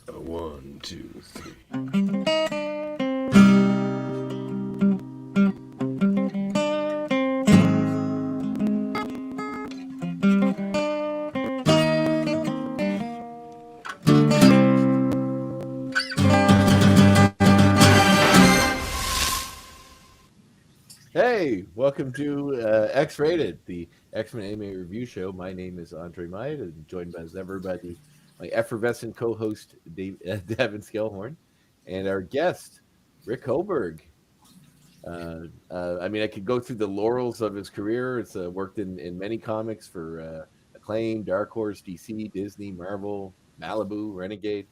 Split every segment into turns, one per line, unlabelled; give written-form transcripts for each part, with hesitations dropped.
One, two, three. Hey, welcome to X-Rated, the X-Men Anime Review Show. My name is Andre Might, and joined as ever by my effervescent co-host Devin Scalehorn, and our guest Rick Hoberg. I mean, I could go through the laurels of his career. It's worked in many comics for Acclaim, Dark Horse, DC, Disney, Marvel, Malibu, Renegade.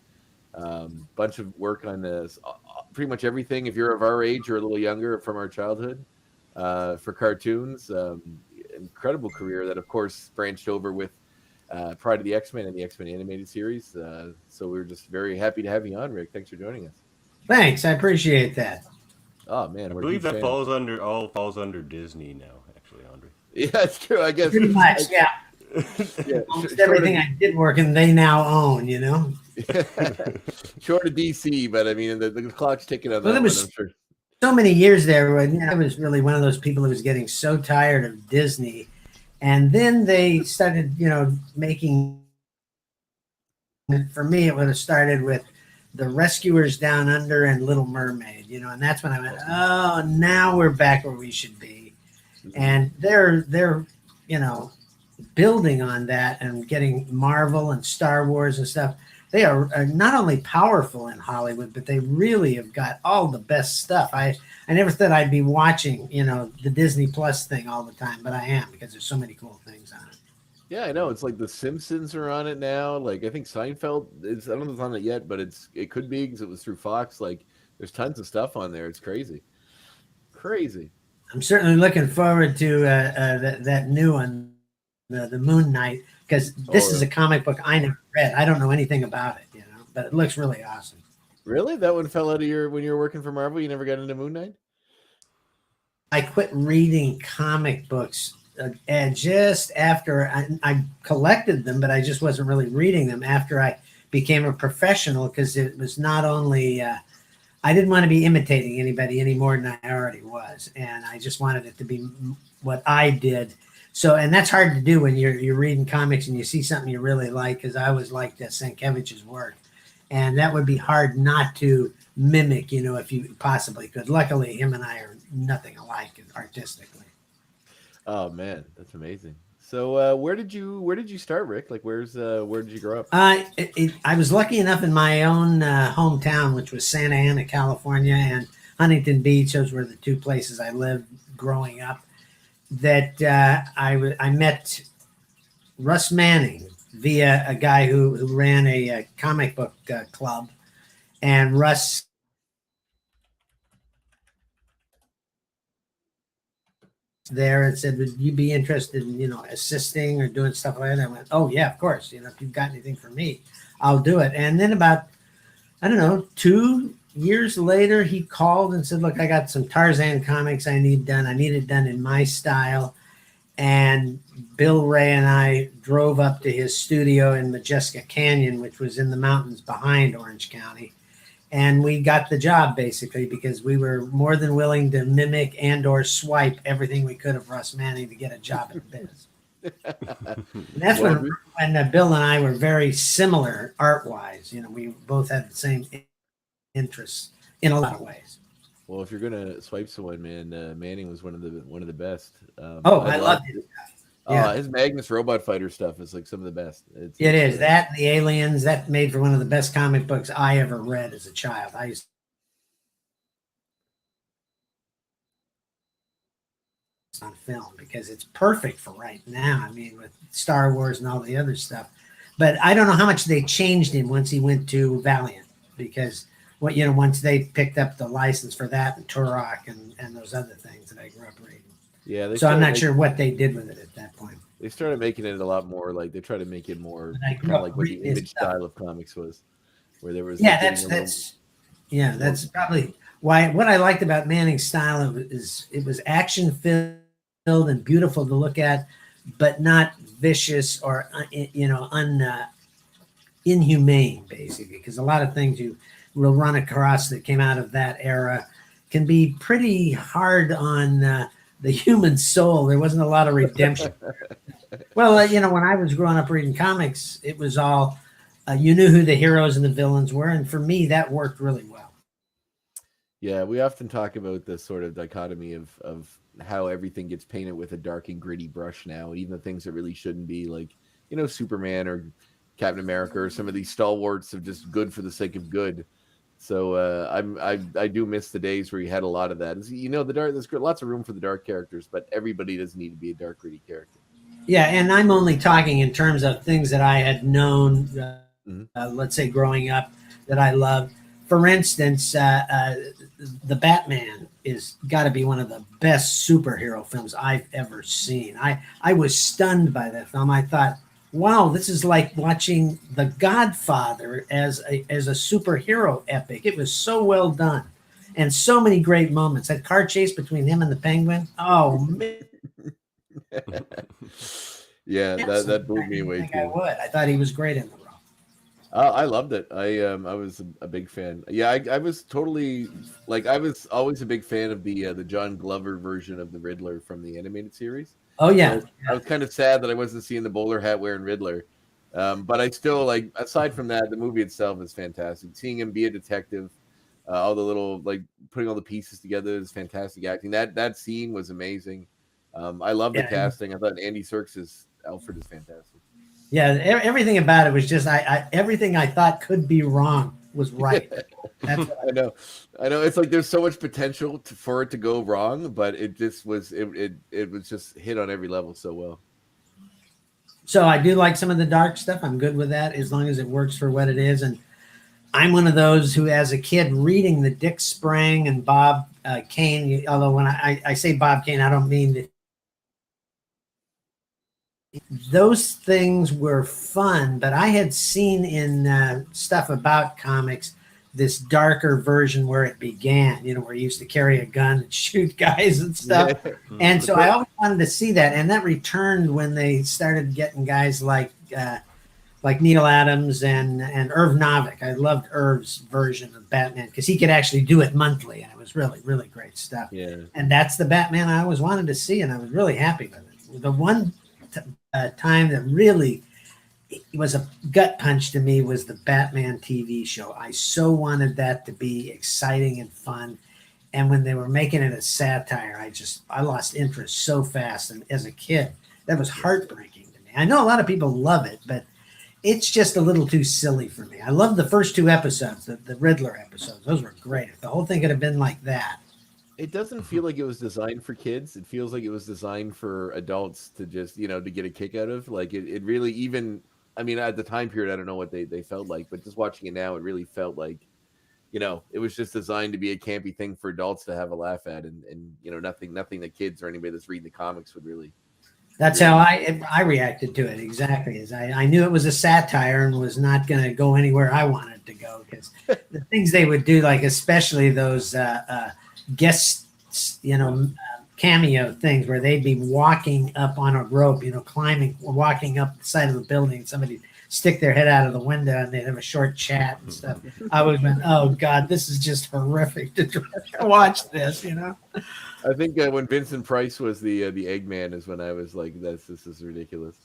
Bunch of work on pretty much everything. If you're of our age or a little younger, from our childhood, for cartoons. Incredible career that, of course, branched over with Pride of the X-Men and the X-Men animated series. So we're just very happy to have you on, Rick. Thanks for joining us.
Thanks, I appreciate that.
Oh man,
I
we're
believe
huge
that
fans.
falls under Disney now. Actually, Andre.
Yeah, it's true. I guess
Pretty much, yeah.
Yeah,
Almost everything I did work and they now own, you know.
Short of DC, but I mean the clock's ticking on
Well,
that
there
one.
was
I'm sure.
so many years there when I was really one of those people who was getting so tired of Disney, and then they started, making. For me, it would have started with the Rescuers Down Under and Little Mermaid, and that's when I went, oh, now we're back where we should be, and they're building on that and getting Marvel and Star Wars and stuff. They are not only powerful in Hollywood, but they really have got all the best stuff. I never thought I'd be watching, the Disney Plus thing all the time, but I am because there's so many cool things on it.
Yeah, I know. It's like the Simpsons are on it now. Like I think Seinfeld is. I don't know if it's on it yet, but it could be because it was through Fox. Like there's tons of stuff on there. It's crazy, crazy.
I'm certainly looking forward to that new one, the Moon Knight, because this is a comic book I never read. I don't know anything about it, but it looks really awesome.
Really, that one fell out of your when you were working for Marvel. You never got into Moon Knight.
I quit reading comic books and just after I collected them, but I just wasn't really reading them after I became a professional, because it was not only I didn't want to be imitating anybody any more than I already was, and I just wanted it to be what I did. So, and that's hard to do when you're reading comics and you see something you really like, because I always liked Sienkiewicz's work, and that would be hard not to mimic, if you possibly could. Luckily, him and I are nothing alike artistically.
Oh man, that's amazing. So where did you start, Rick? Like where did you grow up?
I was lucky enough in my own hometown, which was Santa Ana, California, and Huntington Beach. Those were the two places I lived growing up. That I met Russ Manning via a guy who ran a comic book club, and Russ there and said, would you be interested in, assisting or doing stuff like that? I went, oh yeah, of course. If you've got anything for me, I'll do it. And then about, I don't know, 2 years later, he called and said, look, I got some Tarzan comics I need done. I need it done in my style. And Bill Ray and I drove up to his studio in Majeska Canyon, which was in the mountains behind Orange County. And we got the job basically because we were more than willing to mimic and or swipe everything we could of Russ Manning to get a job in business. And that's when Bill and I were very similar art-wise. We both had the same interests in a lot of ways.
Well, if you're gonna swipe someone, man, Manning was one of the best.
I loved it.
Yeah. His Magnus Robot Fighter stuff is like some of the best.
It is. That and the Aliens, that made for one of the best comic books I ever read as a child. I used to on film because it's perfect for right now. I mean, with Star Wars and all the other stuff. But I don't know how much they changed him once he went to Valiant, because once they picked up the license for that and Turok and those other things that I grew up reading.
Yeah,
so I'm not sure what they did with it at that point.
They started making it a lot more like they tried to make it more kind of like what the image style of comics was, where there was
that's probably why. What I liked about Manning's style is it was action filled and beautiful to look at, but not vicious or inhumane, basically, because a lot of things you will run across that came out of that era can be pretty hard on the human soul. There wasn't a lot of redemption. Well, when I was growing up reading comics, it was all you knew who the heroes and the villains were, and for me, that worked really well.
Yeah, we often talk about this sort of dichotomy of how everything gets painted with a dark and gritty brush now, even the things that really shouldn't be, like, Superman or Captain America or some of these stalwarts of just good for the sake of good. So I do miss the days where you had a lot of that. There's lots of room for the dark characters, but everybody doesn't need to be a dark, gritty character.
Yeah, and I'm only talking in terms of things that I had known, let's say, growing up that I loved. For instance, the Batman is got to be one of the best superhero films I've ever seen. I was stunned by that film. I thought, wow, this is like watching The Godfather as a superhero epic. It was so well done, and so many great moments. That car chase between him and the Penguin. Oh man.
Yeah, that blew me away too.
I thought he was great in the role.
I loved it. I was a big fan. Yeah, I was totally I was always a big fan of the John Glover version of the Riddler from the animated series.
Oh yeah,
I was kind of sad that I wasn't seeing the bowler hat wearing Riddler, but I still aside from that, the movie itself is fantastic. Seeing him be a detective, all the little putting all the pieces together is fantastic acting. That scene was amazing. I love the casting. I thought Andy Serkis' Alfred is fantastic.
Yeah, everything about it was just everything I thought could be wrong was right. That's
I know. It's like there's so much potential for it to go wrong, but it just was it was just hit on every level so well.
So I do like some of the dark stuff. I'm good with that as long as it works for what it is. And I'm one of those who, as a kid, reading the Dick Sprang and Bob Kane. Although when I say Bob Kane, I don't mean that. Those things were fun, but I had seen in stuff about comics this darker version where it began, where he used to carry a gun and shoot guys and stuff. Yeah. And so I always wanted to see that. And that returned when they started getting guys like Neil Adams and Irv Novick. I loved Irv's version of Batman because he could actually do it monthly. And it was really, really great stuff.
Yeah.
And that's the Batman I always wanted to see. And I was really happy with it. The one time that really was a gut punch to me was the Batman TV show. I so wanted that to be exciting and fun, and when they were making it a satire, I lost interest so fast. And as a kid, that was heartbreaking to me. I know a lot of people love it, but it's just a little too silly for me. I love the first two episodes, the Riddler episodes. Those were great. If the whole thing could have been like that.
It doesn't feel like it was designed for kids. It feels like it was designed for adults to just, to get a kick out of. Like it really at the time period, I don't know what they felt like, but just watching it now, it really felt like, it was just designed to be a campy thing for adults to have a laugh at. And nothing that kids or anybody that's reading the comics would really.
That's how I reacted to it exactly. As I knew it was a satire and was not going to go anywhere I wanted to go, because the things they would do, like especially those guests, cameo things where they'd be walking up on a rope, climbing, walking up the side of the building. Somebody stick their head out of the window and they'd have a short chat and stuff. I would have been, oh God, this is just horrific to watch this,
I think when Vincent Price was the Eggman is when I was like, this is ridiculous.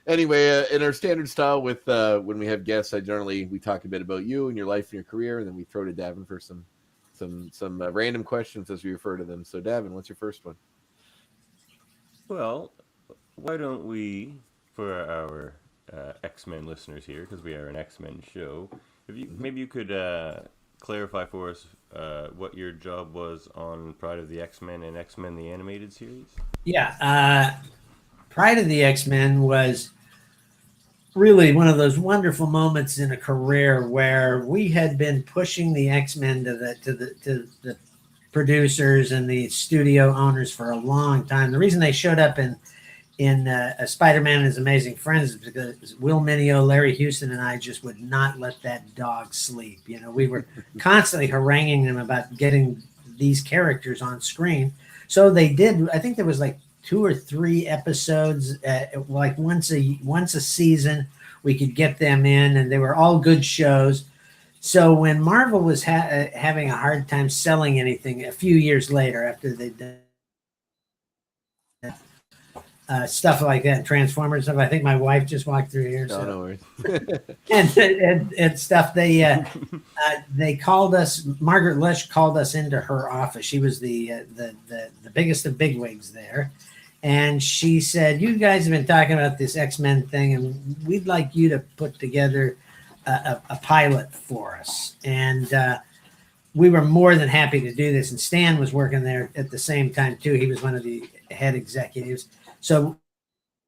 Anyway, in our standard style with when we have guests, we talk a bit about you and your life and your career, and then we throw to Davin for some random questions as we refer to them. So Davin, what's your first one?
Well, why don't we, for our X-Men listeners here, because we are an X-Men show, maybe you could clarify for us what your job was on Pride of the X-Men and X-Men the Animated Series?
Yeah, Pride of the X-Men was really one of those wonderful moments in a career where we had been pushing the X-Men to the producers and the studio owners for a long time. The reason they showed up in Spider-Man and His Amazing Friends is because Will Mineo, Larry Houston, and I just would not let that dog sleep. We were constantly haranguing them about getting these characters on screen. So they did. I think there was like 2 or 3 episodes, like once a season. We could get them in, and they were all good shows. So when Marvel was having a hard time selling anything a few years later, after they'd done stuff like that, Transformers stuff. I think my wife just walked through here.
No worries.
and stuff. They called us. Margaret Lush called us into her office. She was the biggest of bigwigs there, and she said, "You guys have been talking about this X-Men thing, and we'd like you to put together a pilot for us." And we were more than happy to do this. And Stan was working there at the same time too. He was one of the head executives. So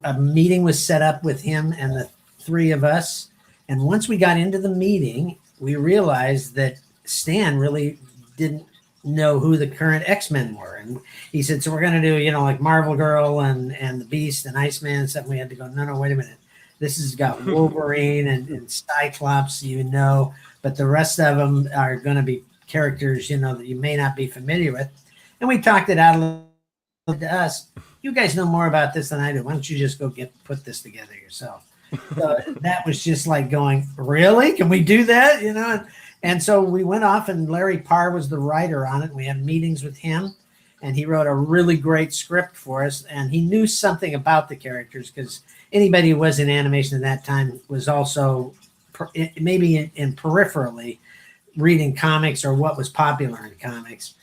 a meeting was set up with him and the 3 of us. And once we got into the meeting, we realized that Stan really didn't know who the current X-Men were. And he said, so we're going to do, like Marvel Girl and the Beast and Iceman and stuff. And we had to go, no, wait a minute. This has got Wolverine and Cyclops, but the rest of them are going to be characters, that you may not be familiar with. And we talked it out a little to us. You guys know more about this than I do. Why don't you just go put this together yourself? So that was just like going, really? Can we do that? And so we went off, and Larry Parr was the writer on it. We had meetings with him, and he wrote a really great script for us. And he knew something about the characters, because anybody who was in animation at that time was also maybe in peripherally reading comics or what was popular in comics.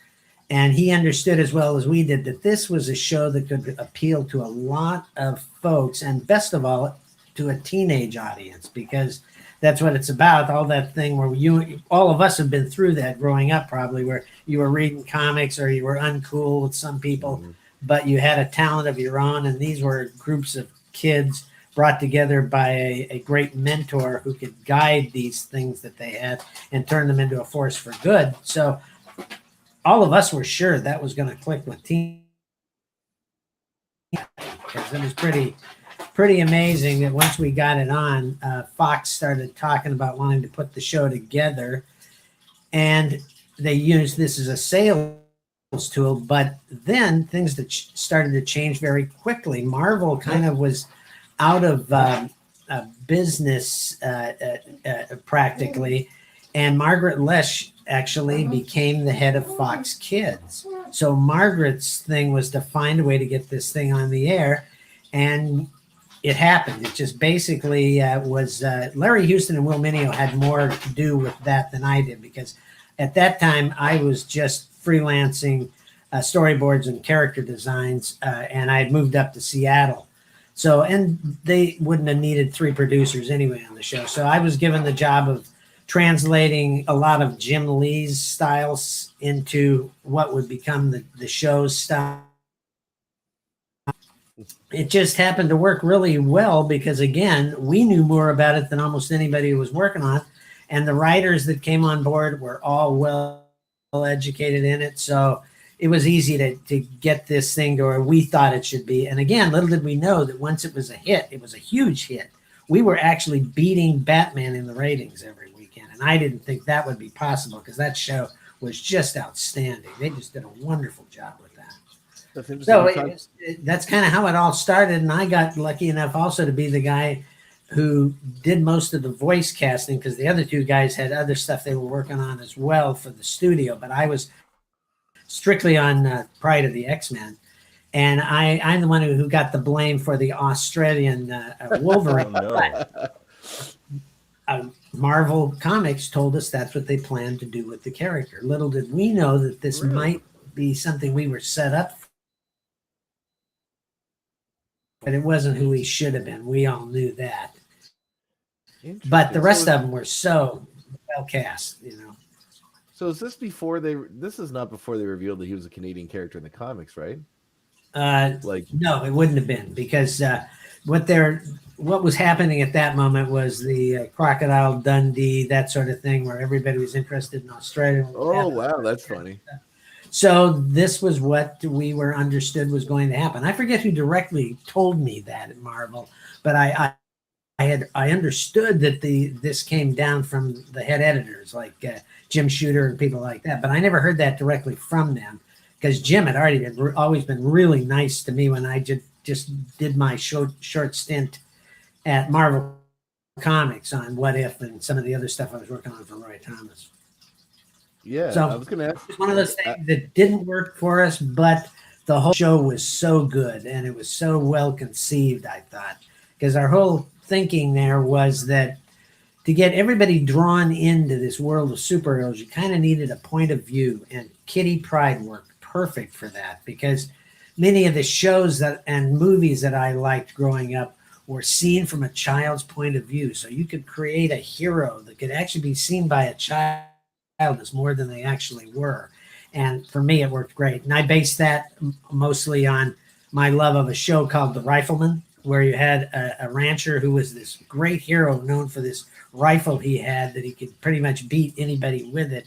And he understood as well as we did that this was a show that could appeal to a lot of folks, and best of all, to a teenage audience, because that's what it's about. All that thing where all of us have been through that growing up, probably, where you were reading comics or you were uncool with some people, but you had a talent of your own. And these were groups of kids brought together by a great mentor who could guide these things that they had and turn them into a force for good. So all of us were sure that was going to click with team, because it was pretty amazing that once we got it on, Fox started talking about wanting to put the show together, and they used this as a sales tool. But then things that started to change very quickly. Marvel kind of was out of business practically, and Margaret Lesh actually became the head of Fox Kids. So Margaret's thing was to find a way to get this thing on the air, and it happened. It just basically was Larry Houston and Will Mineo had more to do with that than I did, because at that time I was just freelancing storyboards and character designs, and I had moved up to Seattle. So, and they wouldn't have needed 3 producers anyway on the show. So I was given the job of translating a lot of Jim Lee's styles into what would become the show's style. It just happened to work really well because, again, we knew more about it than almost anybody who was working on it. And the writers that came on board were all well educated in it. So it was easy to get this thing to where we thought it should be. And again, little did we know that once it was a hit, it was a huge hit. We were actually beating Batman in the ratings every weekend. And I didn't think that would be possible, because that show was just outstanding. They just did a wonderful job with that. So that's kind of how it all started. And I got lucky enough also to be the guy who did most of the voice casting, because the other 2 guys had other stuff they were working on as well for the studio. But I was strictly on Pride of the X-Men. And I'm the one who got the blame for the Australian Wolverine.
Oh, no.
Marvel Comics told us that's what they planned to do with the character. Little did we know that this might be something we were set up for. But it wasn't who he should have been. We all knew that. But the rest of them were so well cast,
So is this before this is not before they revealed that he was a Canadian character in the comics, right?
No, it wouldn't have been, because what was happening at that moment was the Crocodile Dundee, that sort of thing, where everybody was interested in Australia.
Oh, wow, that's funny.
So this was what we were understood was going to happen. I forget who directly told me that at Marvel, but I understood that this came down from the head editors, like Jim Shooter and people like that. But I never heard that directly from them, because Jim had already always been really nice to me when I just did my short stint at Marvel Comics on What If and some of the other stuff I was working on for Roy Thomas.
Yeah,
So
I was going to ask.
it's one of those things that didn't work for us, but the whole show was so good and it was so well conceived, I thought, because our whole thinking there was that to get everybody drawn into this world of superheroes, you kind of needed a point of view, and Kitty Pryde worked perfect for that, because many of the shows and movies that I liked growing up were seen from a child's point of view. So you could create a hero that could actually be seen by a child as more than they actually were. And for me, it worked great. And I based that mostly on my love of a show called The Rifleman, where you had a rancher who was this great hero known for this rifle he had that he could pretty much beat anybody with it.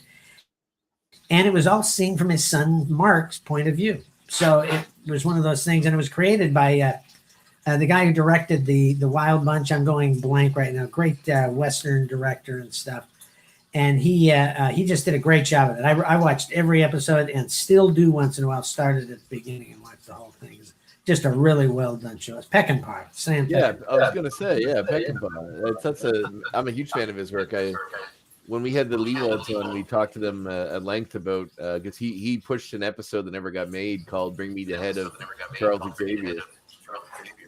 And it was all seen from his son Mark's point of view. So it was one of those things, and it was created by the guy who directed the Wild Bunch. I'm going blank right now. Great Western director and stuff. And he just did a great job of it. I watched every episode and still do once in a while. Started at the beginning and watched the whole thing. It's just a really well done show. It's Peckinpah. Sam.
Yeah,
Peckinpah.
I was going to say, yeah, Peckinpah. I'm a huge fan of his work. When we had the Leewalds on, we talked to them at length about because he pushed an episode that never got made called "Bring Me the Head of Charles Xavier."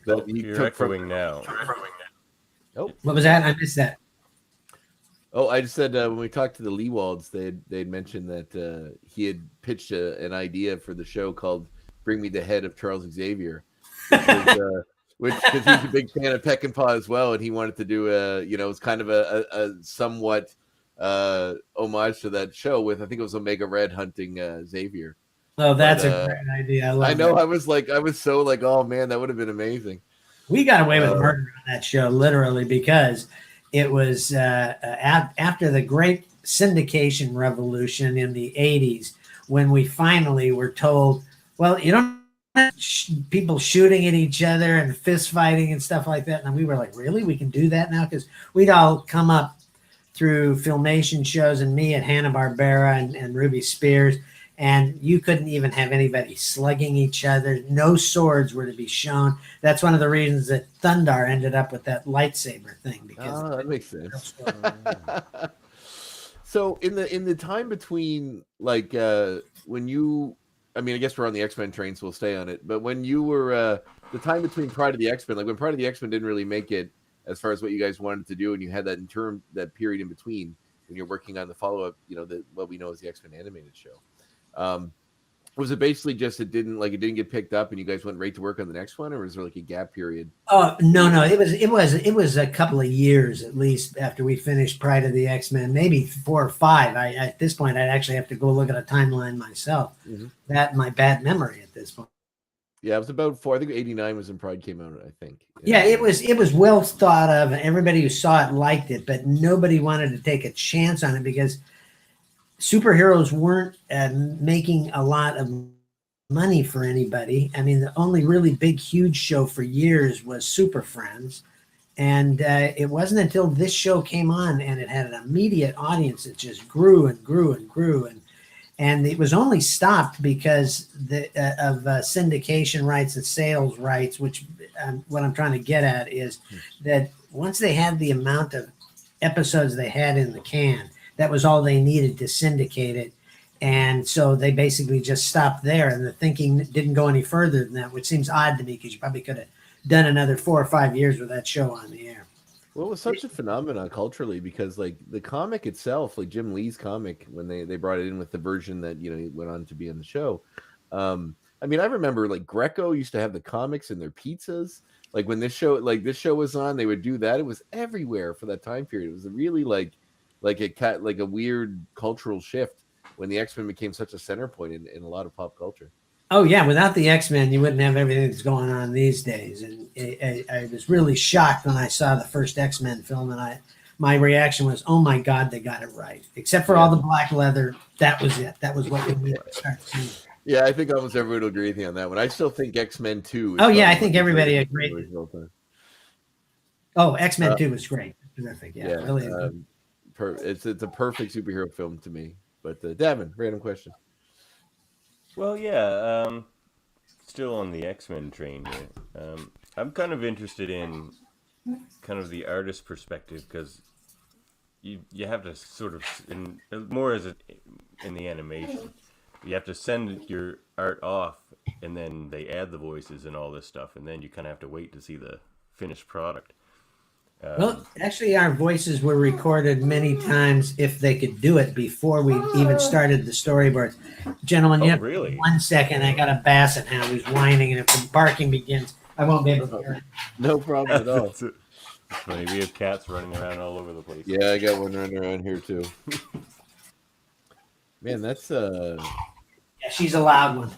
That he
You're
took
echoing
from.
now.
Oh,
What was that? I missed that.
Oh, I just said when we talked to the Leewalds, they'd mentioned that he had pitched an idea for the show called "Bring Me the Head of Charles Xavier," which because he's a big fan of Peckinpah as well, and he wanted to do it's kind of a somewhat homage to that show with, I think it was Omega Red hunting Xavier.
Oh, that's a great idea.
I know.
That.
I was so like, oh man, that would have been amazing.
We got away with murder on that show, literally, because it was after the great syndication revolution in the 80s when we finally were told, well, you don't have people shooting at each other and fist fighting and stuff like that. And we were like, really? We can do that now? Because we'd all come up through Filmation shows and me at Hanna-Barbera and Ruby Spears. And you couldn't even have anybody slugging each other. No swords were to be shown. That's one of the reasons that Thundar ended up with that lightsaber thing. Because
that makes sense. So in the time between, like, when you, I mean, I guess we're on the X-Men train, so we'll stay on it. But when you were, the time between Pride of the X-Men, like when Pride of the X-Men didn't really make it as far as what you guys wanted to do, and you had that period in between when you're working on the follow-up, what we know as the X-Men animated show. Was it basically just it didn't get picked up and you guys went right to work on the next one, or was there like a gap period?
Oh no, it was a couple of years at least after we finished Pride of the X-Men, maybe 4 or 5. At this point I'd actually have to go look at a timeline myself. Mm-hmm. That my bad memory at this point.
Yeah, it was about 4. I think 89 was when Pride came out, I think.
Yeah, it was well thought of, and everybody who saw it liked it, but nobody wanted to take a chance on it because superheroes weren't making a lot of money for anybody. I mean, the only really big, huge show for years was Super Friends. And it wasn't until this show came on and it had an immediate audience that just grew and grew and grew. And it was only stopped because of syndication rights and sales rights, which what I'm trying to get at is that once they had the amount of episodes they had in the can, that was all they needed to syndicate it. And so they basically just stopped there, and the thinking didn't go any further than that, which seems odd to me because you probably could have done another 4 or 5 years with that show on the air.
Well, it was such a phenomenon culturally because, like, the comic itself, like Jim Lee's comic, when they brought it in with the version that, went on to be on the show. I mean, I remember, like, Greco used to have the comics in their pizzas. Like, when this show was on, they would do that. It was everywhere for that time period. It was a really, like a weird cultural shift when the X-Men became such a center point in a lot of pop culture.
Oh yeah, without the X-Men, you wouldn't have everything that's going on these days. And I was really shocked when I saw the first X-Men film, and my reaction was, "Oh my God, they got it right!" Except for all the black leather, that was it. That was what we needed to start seeing.
Yeah, I think almost everyone will agree with me on that one. I still think X-Men 2.
Oh yeah, I think everybody agreed. Oh, X-Men 2 was great. Terrific. Yeah, really.
It's a perfect superhero film to me. But Davin, random question.
Well, yeah. Still on the X-Men train here. I'm kind of interested in kind of the artist perspective because you have to sort of more as in the animation. You have to send your art off, and then they add the voices and all this stuff, and then you kind of have to wait to see the finished product.
Well, actually, our voices were recorded many times if they could do it before we even started the storyboard. Gentlemen, you have
really?
1 second. I got a basset hound who's whining, and if the barking begins, I won't be able to hear it.
No problem at all.
It's funny. We have cats running around all over the place.
Yeah, I got one running around here too. Man, that's
Yeah, she's a loud one.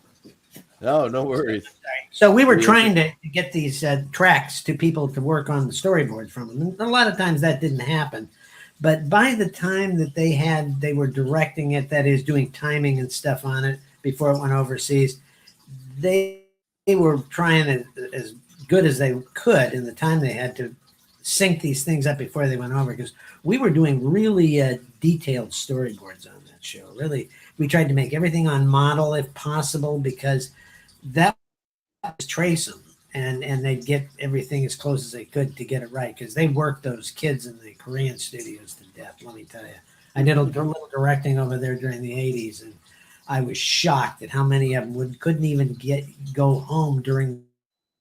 no worries.
So we were trying to get these tracks to people to work on the storyboard from them. And a lot of times that didn't happen. But by the time that they were directing it, that is doing timing and stuff on it before it went overseas, they were trying as good as they could in the time they had to sync these things up before they went over, because we were doing really detailed storyboards on that show. Really, we tried to make everything on model if possible, because that was trace them and they'd get everything as close as they could to get it right, because they worked those kids in the Korean studios to death. Let me tell you, I did a little directing over there during the 80s, and I was shocked at how many of them couldn't even go home during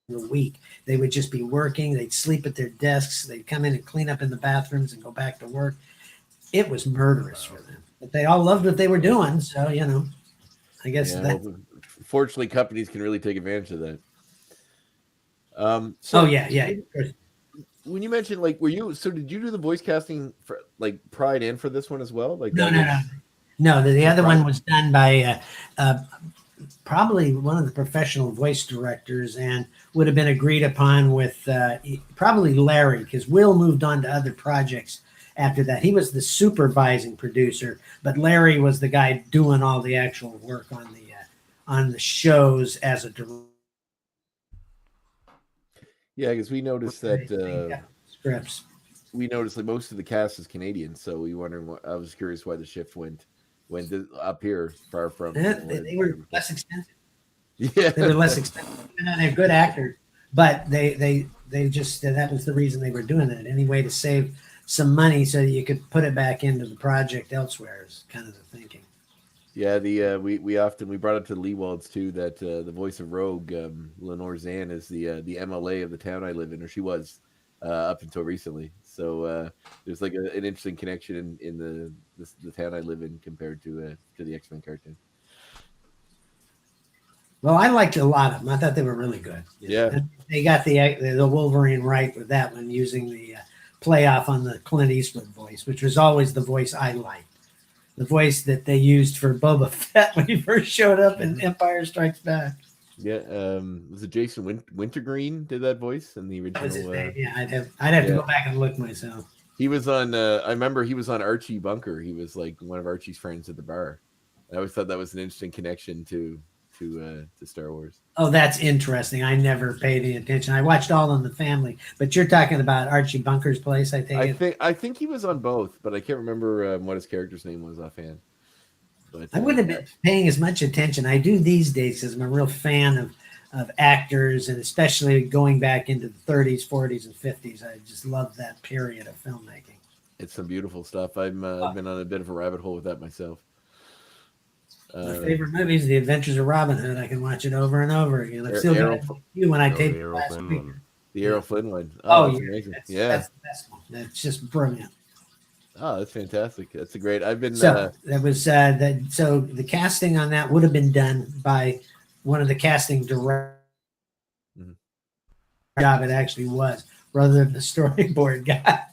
the week. They would just be working. They'd sleep at their desks. They'd come in and clean up in the bathrooms and go back to work. It was murderous for them, but they all loved what they were doing. So, I guess
fortunately, companies can really take advantage of that.
Yeah.
When you mentioned, did you do the voice casting for like Pride and for this one as well? Like
No. The other one was done by probably one of the professional voice directors, and would have been agreed upon with probably Larry, because Will moved on to other projects after that. He was the supervising producer, but Larry was the guy doing all the actual work on the shows as a director.
Yeah, because we noticed that
scripts.
We noticed that most of the cast is Canadian, so we wondering. I was curious why the shift went up here, far from.
They were less expensive.
Yeah,
they were less expensive. They're good actors, but they just that was the reason they were doing it. Any way to save some money so that you could put it back into the project elsewhere is kind of the thinking.
Yeah, we brought up to the Leewalds too that the voice of Rogue, Lenore Zan, is the MLA of the town I live in, or she was up until recently. So there's like an interesting connection in the town I live in compared to the X-Men cartoon.
Well, I liked a lot of them. I thought they were really good.
Yeah,
and they got the Wolverine right with that one, using the playoff on the Clint Eastwood voice, which was always the voice I liked. The voice that they used for Boba Fett when he first showed up in Empire Strikes Back.
Yeah, was it Jason Wintergreen did that voice in the original?
That was his name. Yeah, I'd have to go back and look myself.
He was on. I remember he was on Archie Bunker. He was like one of Archie's friends at the bar. I always thought that was an interesting connection to Star Wars.
Oh, that's interesting. I never paid any attention. I watched All in the Family, but you're talking about Archie Bunker's place, I think.
I think he was on both, but I can't remember what his character's name was offhand. But
I wouldn't have been paying as much attention. I do these days because I'm a real fan of actors, and especially going back into the 30s, 40s, and 50s. I just love that period of filmmaking.
It's some beautiful stuff. I've been on a bit of a rabbit hole with that myself.
My favorite movie is The Adventures of Robin Hood. I can watch it over and over again. I've still got you when I taped it last week.
The Errol Flynn one.
Oh, yeah.
Amazing.
That's the best one. That's just brilliant.
Oh, that's fantastic. That's a great. I've been.
So that was that. So the casting on that would have been done by one of the casting directors. Job it actually was, rather than the storyboard guy.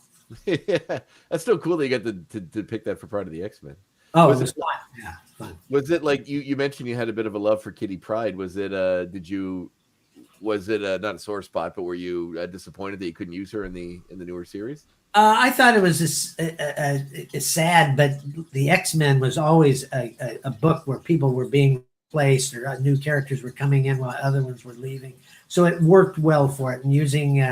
Yeah, that's still cool that you got to pick that for part of the X-Men.
Oh, it was fun. Yeah, fun.
Was it like you mentioned you had a bit of a love for Kitty Pryde? Was it was it not a sore spot, but were you disappointed that you couldn't use her in the newer series?
I thought it was sad, but the X-Men was always a book where people were being placed or new characters were coming in while other ones were leaving. So it worked well for it. And using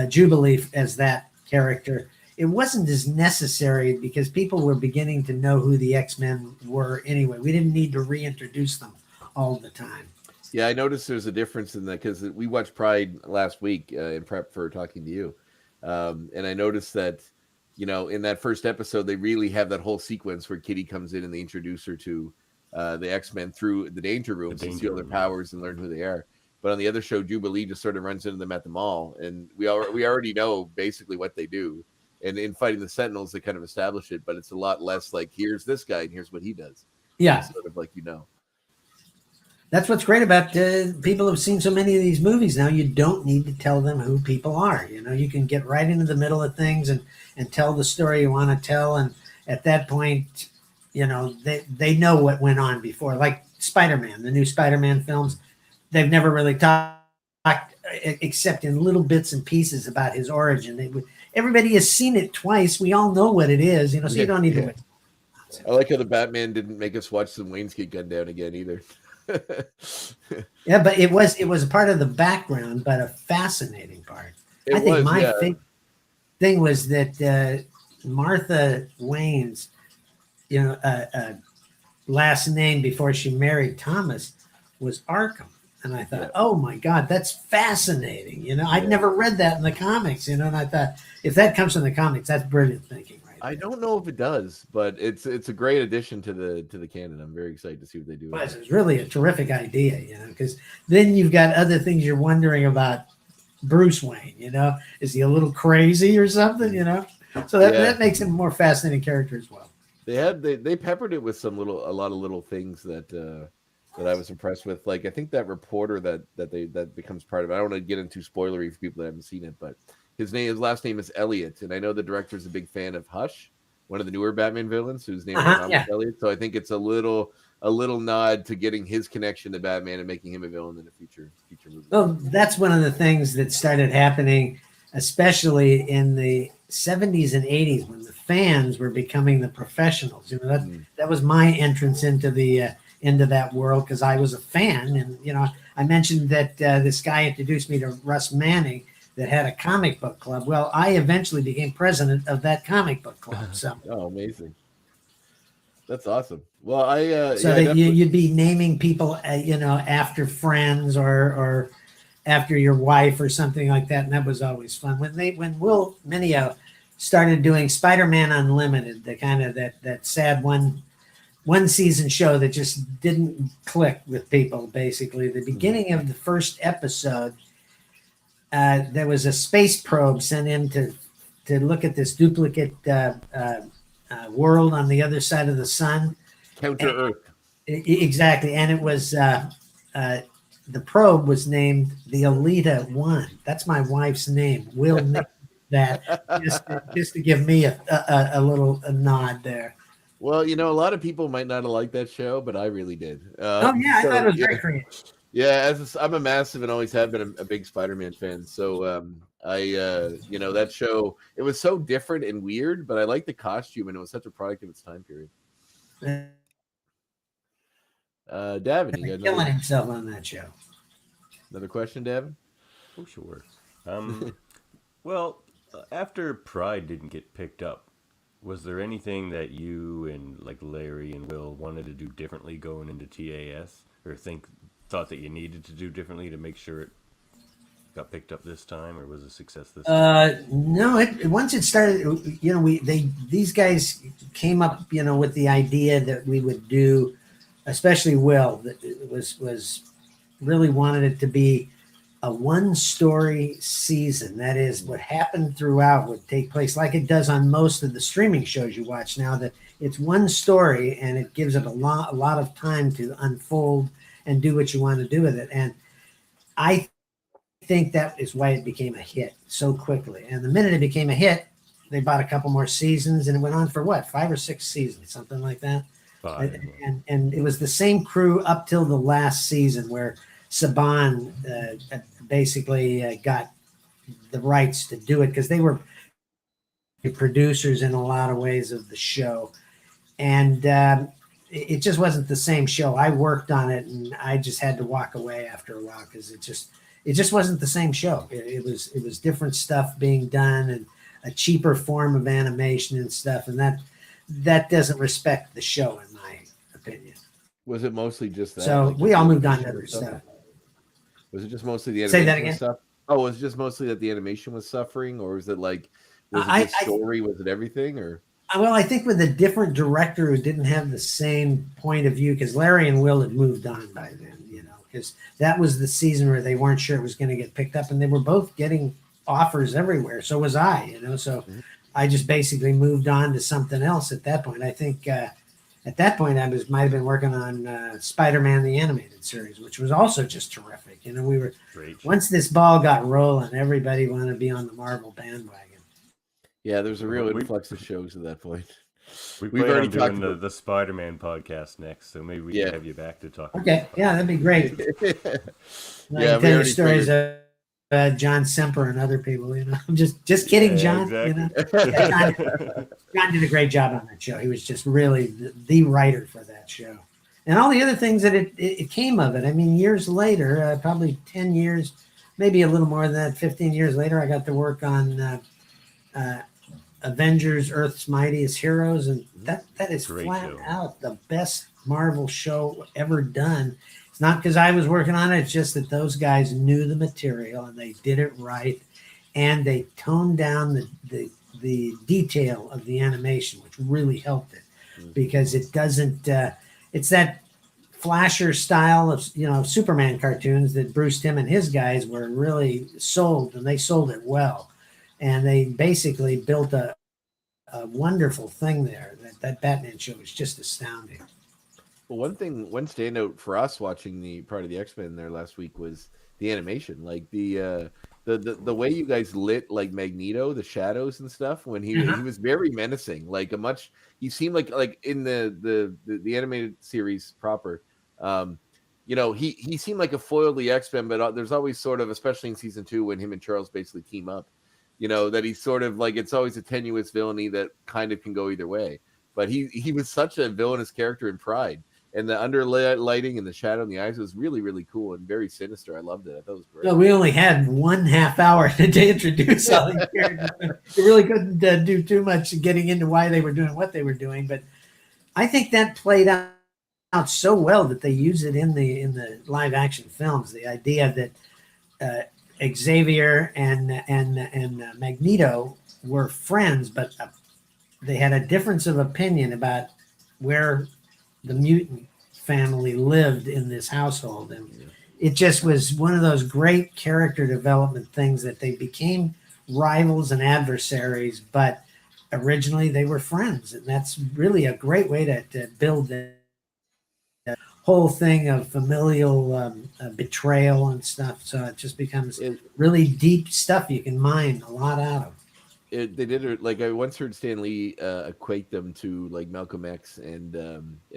Jubilee as that character, it wasn't as necessary because people were beginning to know who the X-Men were anyway. We didn't need to reintroduce them all the time.
Yeah, I noticed there's a difference in that because we watched Pride last week in prep for talking to you, and I noticed that in that first episode they really have that whole sequence where Kitty comes in and they introduce her to the X-Men through the Danger Rooms to see all their powers and learn who they are. But on the other show, Jubilee just sort of runs into them at the mall, and we already know basically what they do. And in fighting the Sentinels, they kind of establish it, but it's a lot less like here's this guy and here's what he does.
Yeah,
it's sort of like
That's what's great about people who've seen so many of these movies now. You don't need to tell them who people are. You can get right into the middle of things and tell the story you want to tell. And at that point, they know what went on before. Like Spider-Man, the new Spider-Man films, they've never really talked except in little bits and pieces about his origin. Everybody has seen it twice. We all know what it is, so you don't need to.
I like how the Batman didn't make us watch some Wayne's Gate Gun Down again either.
Yeah, but it was a part of the background, but a fascinating part. I think my thing was that Martha Wayne's, last name before she married Thomas was Arkham, and I thought, oh my God, that's fascinating. I'd never read that in the comics, and I thought if that comes from the comics, that's brilliant thinking.
I don't know if it does, but it's a great addition to the canon. I'm very excited to see what they do.
It's really a terrific idea, because then you've got other things you're wondering about Bruce Wayne. Is he a little crazy or something? So that makes him a more fascinating character as well.
They peppered it with a lot of little things that I was impressed with. Like I think that reporter that becomes part of it. I don't want to get into spoilery for people that haven't seen it, but his last name is Elliot, and I know the director is a big fan of Hush, one of the newer Batman villains, whose name is Thomas Elliot. So I think it's a little nod to getting his connection to Batman and making him a villain in a future movie.
Well, that's one of the things that started happening, especially in the 70s and 80s when the fans were becoming the professionals. That was my entrance into that world because I was a fan, and I mentioned that this guy introduced me to Russ Manning, that had a comic book club. Well, I eventually became president of that comic book club. So,
amazing! That's awesome. Well,
you'd be naming people, after friends or after your wife or something like that, and that was always fun. When Will Mineo started doing Spider-Man Unlimited, the kind of that sad one season show that just didn't click with people. Basically, the beginning of the first episode. There was a space probe sent in to look at this duplicate world on the other side of the sun.
Counter Earth.
Exactly. And it was the probe was named the Alita 1. That's my wife's name. Will named that just to give me a little nod there.
Well, a lot of people might not have liked that show, but I really did.
I thought it was very creative.
Yeah, I'm a massive and always have been a big Spider-Man fan. So that show, it was so different and weird, but I liked the costume and it was such a product of its time period. Davin, you got
killing himself on that show.
Another question, Davin?
Oh, sure. Well, after Pride didn't get picked up, was there anything that you and like Larry and Will wanted to do differently going into TAS, or thought that you needed to do differently to make sure it got picked up this time, or was it a success this time?
No, once it started, these guys came up, with the idea that we would do, especially Will, that it was really wanted it to be a one-story season. That is, what happened throughout would take place like it does on most of the streaming shows you watch now, that it's one story and it gives it a lot of time to unfold and do what you want to do with it. And I think that is why it became a hit so quickly. And the minute it became a hit, they bought a couple more seasons, and it went on for 5 or 6 seasons, something like that. And it was the same crew up till the last season where Saban basically got the rights to do it because they were the producers in a lot of ways of the show. And it just wasn't the same show. I worked on it, and I just had to walk away after a while because it just wasn't the same show. It was different stuff being done and a cheaper form of animation and stuff, and that doesn't respect the show, in my opinion.
Was it mostly just that?
So
like,
we all moved on to
animation
other
and stuff?
stuff.
Was it just mostly the
Say
animation
that
and
again.
stuff? Oh, was it just mostly that the animation was suffering, or was it like, was it
I,
just story? Was it everything, or?
well, I think with a different director who didn't have the same point of view, because Larry and Will had moved on by then, because that was the season where they weren't sure it was going to get picked up, and they were both getting offers everywhere. So was I, so
Mhm.
I just basically moved on to something else at that point. I think at that point I might have been working on Spider-Man the animated series, which was also just terrific. We were
Great.
once this ball got rolling, everybody wanted to be on the Marvel bandwagon.
Yeah, there's a real
We-
influx of shows at that point.
We
We've
plan
already
on doing
talked about
the Spider-Man podcast next, so maybe we can
Yeah.
have you back to talk.
Okay,
about
yeah, that'd be great. I
yeah,
can
we
tell you
already
stories
figured.
of John Semper and other people. I'm just kidding,
Yeah,
John.
exactly.
John did a great job on that show. He was just really the writer for that show, and all the other things that it came of it. I mean, years later, probably 10 years, maybe a little more than that, 15 years later, I got to work on Avengers, Earth's Mightiest Heroes, and that is
Great
flat
show.
out the best Marvel show ever done. It's not because I was working on it; it's just that those guys knew the material and they did it right, and they toned down the detail of the animation, which really helped it because it doesn't. It's that flasher style of Superman cartoons that Bruce Timm and his guys were really sold, and they sold it well. And they basically built a wonderful thing there. That Batman show was just astounding.
Well, one standout for us watching the part of the X-Men there last week was the animation, like the way you guys lit like Magneto, the shadows and stuff when he was very menacing, like he seemed like in the animated series proper. He seemed like a foil to the X-Men, but there's always sort of, especially in season 2 when him and Charles basically team up, that he's sort of like, it's always a tenuous villainy that kind of can go either way. But he was such a villainous character in Pride, and the underlighting and the shadow in the eyes was really, really cool and very sinister. I loved it. I thought it was great.
Well, we only had 1/2 hour to introduce all these characters. We really couldn't do too much getting into why they were doing what they were doing, but I think that played out so well that they use it in the live action films. The idea that Xavier and Magneto were friends, but they had a difference of opinion about where the mutant family lived in this household, and it just was one of those great character development things that they became rivals and adversaries, but originally they were friends, and that's really a great way to build the whole thing of familial betrayal and stuff. So it just becomes really deep stuff you can mine a lot out of.
They did it, like I once heard Stan Lee equate them to like Malcolm X and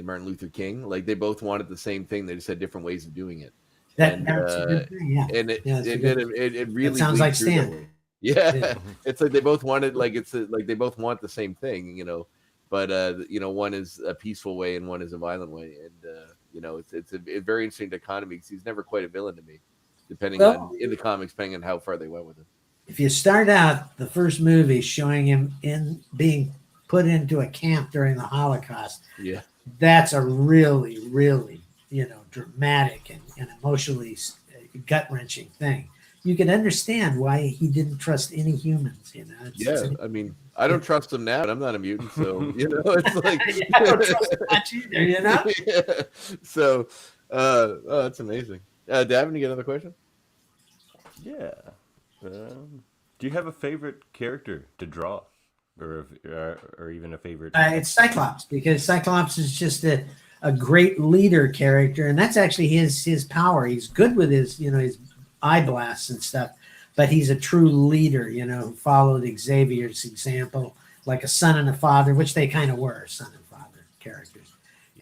Martin Luther King. Like they both wanted the same thing, they just had different ways of doing it.
That's a good thing, yeah.
And it really
that sounds like
bleeds through that
Stan.
way. Yeah, it's like they both wanted, like like they both want the same thing, but one is a peaceful way and one is a violent way, and it's a very interesting dichotomy because he's never quite a villain to me, depending on in the comics, depending on how far they went with him.
If you start out the first movie showing him in being put into a camp during the Holocaust, that's a really, really, dramatic and emotionally gut-wrenching thing. You can understand why he didn't trust any humans.
I mean, I don't trust him now, but I'm not a mutant, so it's like
I don't trust him much either.
Yeah. So, that's amazing. Davin, you got another question?
Yeah. Do you have a favorite character to draw, or even a favorite?
It's Cyclops, because Cyclops is just a great leader character, and that's actually his power. He's good with his his eye blasts and stuff, but he's a true leader. Who followed Xavier's example, like a son and a father, which they kind of were, son and father characters.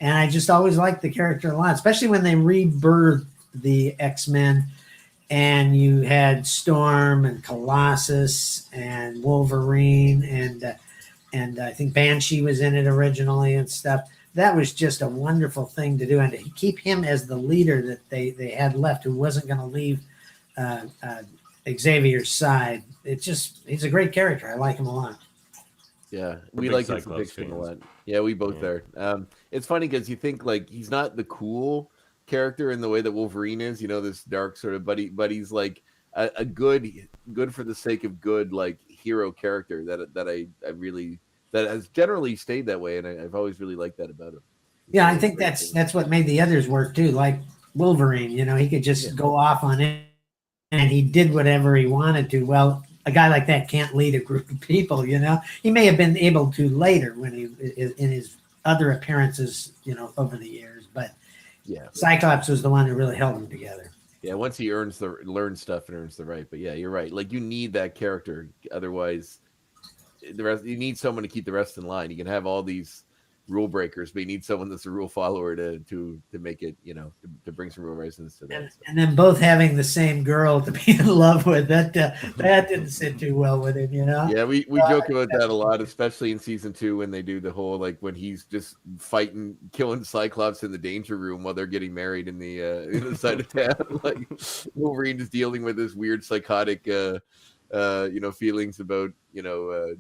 And I just always liked the character a lot, especially when they rebirthed the X-Men. And you had Storm and Colossus and Wolverine and I think Banshee was in it originally and stuff. That was just a wonderful thing to do, and to keep him as the leader that they had left, who wasn't going to leave Xavier's side. He's a great character. I like him a lot.
Yeah,
We're
we
big
like his
Cyclops
depiction a
fans.
lot. Yeah, we both
Yeah.
are. It's funny because you think like he's not the cool character in the way that Wolverine is, this dark sort of, but he's like a good for the sake of good, like hero character that I really that has generally stayed that way, and I've always really liked that about him.
Yeah,
It's
I
a
think
great thing.
that's what made the others work too. Like Wolverine, he could
Yeah,
just go off on it, and he did whatever he wanted to. Well, a guy like that can't lead a group of people. He may have been able to later when he in his other appearances, over the years. But
yeah,
Cyclops was the one who really held them together.
yeah. Once he learns stuff and earns the right, but yeah, you're right. Like you need that character, otherwise the rest you need someone to keep the rest in line. You can have all these rule breakers, but you need someone that's a rule follower to make it, to bring some real resonance to that.
And then both having the same girl to be in love with, that didn't sit too well with him.
Yeah, we joke about that a lot, especially in season 2 when they do the whole like when he's just fighting, killing Cyclops in the danger room while they're getting married in the side of town. Like Wolverine is dealing with this weird psychotic feelings about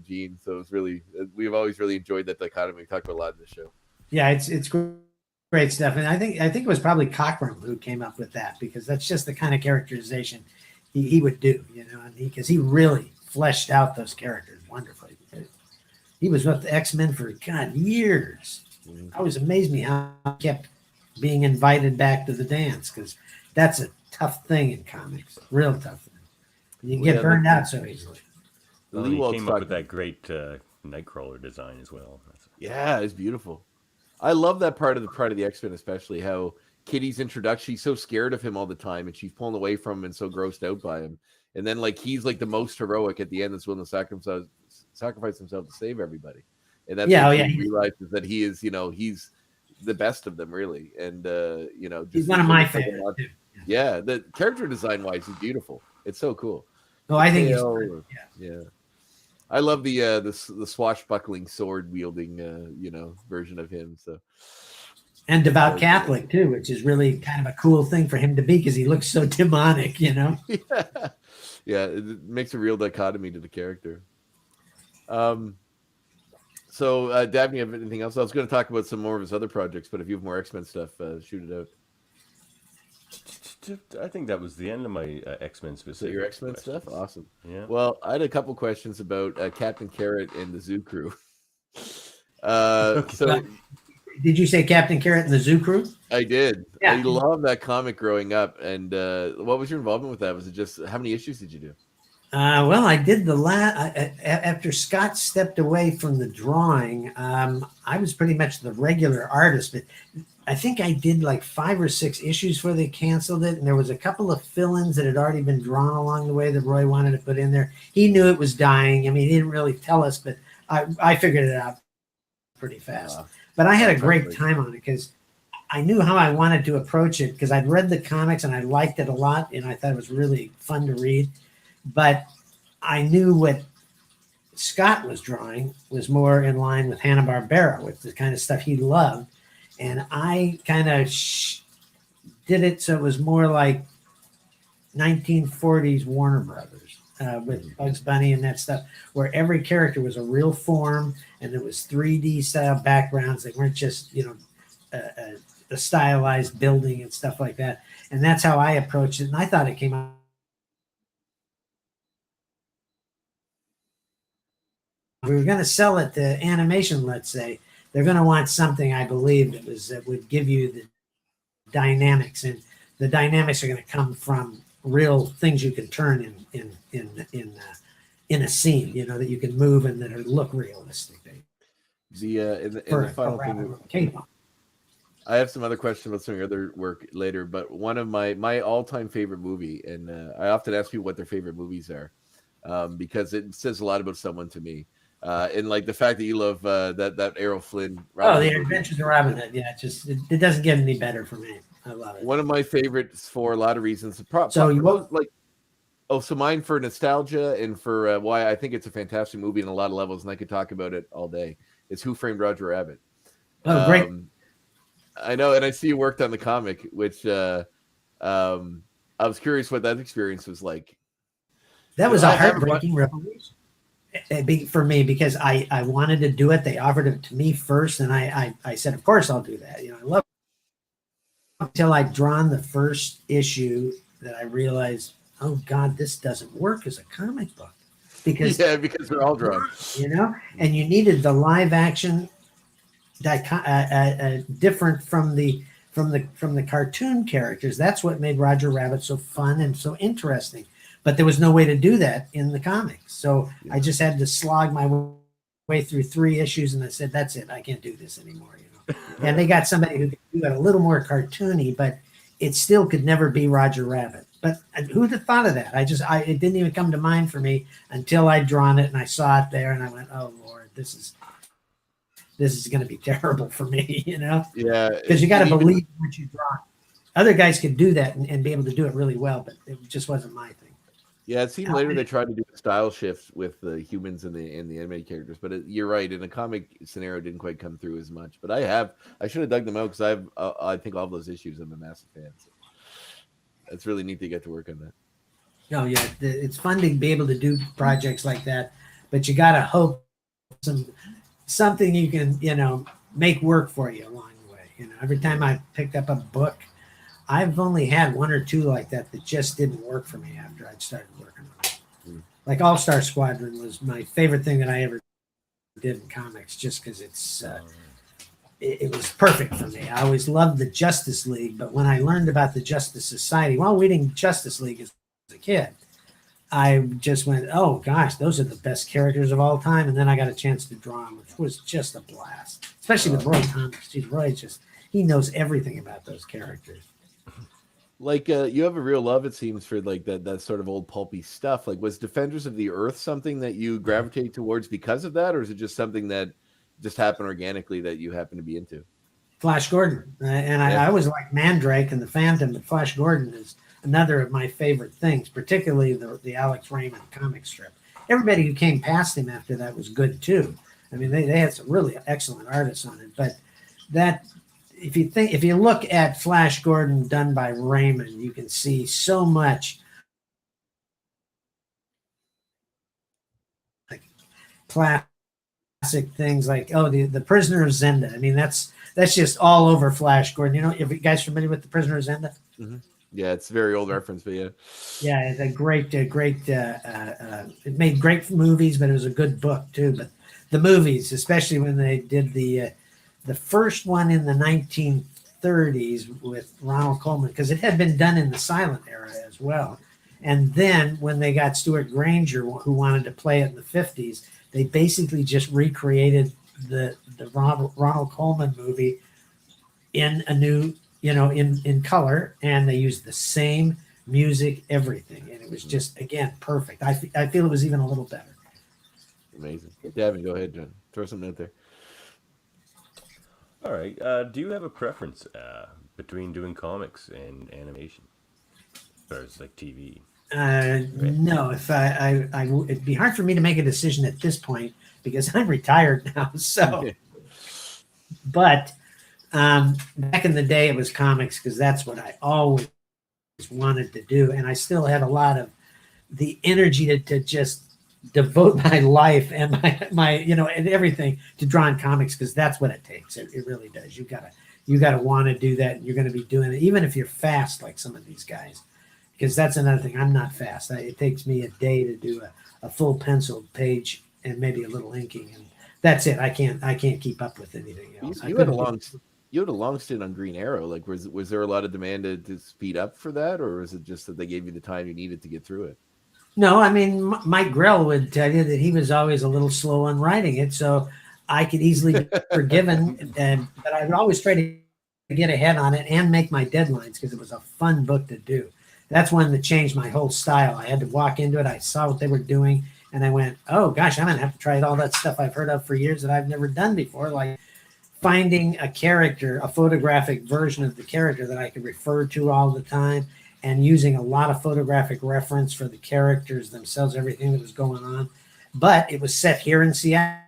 Jean. So it's really we've always really enjoyed that dichotomy. We talked about a lot in the show.
Yeah, it's great stuff, and I think it was probably Cockrum who came up with that, because that's just the kind of characterization he would do, because he really fleshed out those characters wonderfully. He was with the X-Men for years.
Mhm.
Always amazed me how he kept being invited back to the dance, because that's a tough thing in comics, real tough thing. You can get burned out so easily.
Well, he came up with that great Nightcrawler design as well.
Yeah, it's beautiful. I love that part of the X-Men, especially how Kitty's introduction. She's so scared of him all the time, and she's pulling away from him and so grossed out by him. And then like he's like the most heroic at the end, that's willing to sacrifice himself to save everybody. And that's he realizes that he is, he's the best of them, really. And
he's one of my favorites.
Yeah, the character design wise, he's beautiful. It's so cool.
Oh, I think
yeah. I love the swashbuckling sword wielding version of him. So,
and devout Catholic too, which is really kind of a cool thing for him to be, because he looks so demonic,
Yeah, it makes a real dichotomy to the character. So, Dabney, you have anything else? I was going to talk about some more of his other projects, but if you have more X-Men stuff, shoot it out.
I think that was the end of my X-Men specific.
So your X-Men stuff? Awesome.
Yeah.
Well, I had a couple questions about Captain Carrot and the Zoo Crew. So,
did you say Captain Carrot and the Zoo Crew?
I did.
Yeah.
I loved that comic growing up. And what was your involvement with that? Was it just how many issues did you do?
Well, I did after Scott stepped away from the drawing. I was pretty much the regular artist, but I think I did like 5 or 6 issues before they canceled it. And there was a couple of fill-ins that had already been drawn along the way that Roy wanted to put in there. He knew it was dying. I mean, he didn't really tell us, but I figured it out pretty fast. But I had a great time on it, because I knew how I wanted to approach it, because I'd read the comics and I liked it a lot, and I thought it was really fun to read. But I knew what Scott was drawing was more in line with Hanna-Barbera, with the kind of stuff he loved. And I kind of did it so it was more like 1940s Warner Brothers, with Bugs Bunny and that stuff, where every character was a real form, and it was 3D style backgrounds. They weren't just, a stylized building and stuff like that. And that's how I approached it. And I thought it came out. If we were going to sell it to animation, let's say, they're going to want something, I believe, that would give you the dynamics, and the dynamics are going to come from real things you can turn in a scene, that you can move and that look realistic.
In the final thing, I have some other questions about some of your other work later, but one of my all-time favorite movie, and I often ask people what their favorite movies are, because it says a lot about someone to me. And like the fact that you love that Errol Flynn.
The Adventures of Robin Hood. Yeah, it doesn't get any better for me. I love it.
One of my favorites for a lot of reasons. So mine for nostalgia and for why I think it's a fantastic movie on a lot of levels, and I could talk about it all day. It's Who Framed Roger Rabbit.
Oh, great!
I know, and I see you worked on the comic, which I was curious what that experience was like.
That was a heartbreaking revelation. for me, because I wanted to do it. They offered it to me first, and I said, of course I'll do that. I love it. Until I'd drawn the first issue that I realized, oh God, this doesn't work as a comic book. Because
they're all drawn,
and you needed the live action different from the cartoon characters. That's what made Roger Rabbit so fun and so interesting. But there was no way to do that in the comics, so I just had to slog my way through 3 issues, and I said, "That's it. I can't do this anymore." And they got somebody who could do it a little more cartoony, but it still could never be Roger Rabbit. But who'd have thought of that? It didn't even come to mind for me until I'd drawn it and I saw it there, and I went, "Oh Lord, this is going to be terrible for me,"
Yeah,
because you got to believe what you draw. Other guys could do that and be able to do it really well, but it just wasn't my thing.
Yeah, it seemed later they tried to do a style shift with the humans and the animated characters, but you're right. In a comic scenario, it didn't quite come through as much. But I should have dug them out because I think all of those issues I'm a massive fan. So it's really neat to get to work on that.
Oh yeah, it's fun to be able to do projects like that, but you got to hope something you can make work for you along the way. Every time I picked up a book, I've only had 1 or 2 like that just didn't work for me after I'd started working on it. Like All-Star Squadron was my favorite thing that I ever did in comics, just because it was perfect for me. I always loved the Justice League, but when I learned about the Justice Society while reading Justice League as a kid, I just went, oh gosh, those are the best characters of all time. And then I got a chance to draw them, which was just a blast, especially with Roy Thomas. Geez, Roy he knows everything about those characters.
Like you have a real love, it seems, for like that sort of old pulpy stuff. Like, was Defenders of the Earth something that you gravitate towards because of that, or is it just something that just happened organically that you happen to be into?
Flash Gordon, I always like Mandrake and the Phantom, but Flash Gordon is another of my favorite things, particularly the Alex Raymond comic strip. Everybody who came past him after that was good too. I mean, they had some really excellent artists on it, but that. If you look at Flash Gordon done by Raymond, you can see so much like classic things like the Prisoner of Zenda. I mean, that's just all over Flash Gordon. If you guys familiar with the Prisoner of Zenda?
Mm-hmm. Yeah, it's a very old reference, but yeah.
Yeah, it's a great. It made great movies, but it was a good book too. But the movies, especially when they did the first one in the 1930s with Ronald Colman, because it had been done in the silent era as well. And then when they got Stuart Granger, who wanted to play it in the 50s, they basically just recreated the Ronald Colman movie in a new, in color, and they used the same music, everything. And it was just, again, perfect. I feel it was even a little better.
Amazing. Damme, go ahead, John. Throw something out there.
All right. Do you have a preference between doing comics and animation, or it's like TV?
No. If it'd be hard for me to make a decision at this point because I'm retired now. So, but back in the day, it was comics because that's what I always wanted to do, and I still had a lot of the energy to just devote my life and my and everything to drawing comics, because that's what it takes. It really does. You gotta want to do that, and you're going to be doing it even if you're fast like some of these guys, because that's another thing. I'm not fast. It takes me a day to do a full penciled page and maybe a little inking, and that's it. I can't keep up with anything else.
You had a long stint on Green Arrow. Like, was there a lot of demand to speed up for that, or was it just that they gave you the time you needed to get through it?
No, I mean, Mike Grell would tell you that he was always a little slow on writing it, so I could easily be forgiven, but I would always try to get ahead on it and make my deadlines because it was a fun book to do. That's one that changed my whole style. I had to walk into it. I saw what they were doing, and I went, oh, gosh, I'm going to have to try all that stuff I've heard of for years that I've never done before, like finding a character, a photographic version of the character that I could refer to all the time, and using a lot of photographic reference for the characters themselves, everything that was going on. But it was set here in Seattle.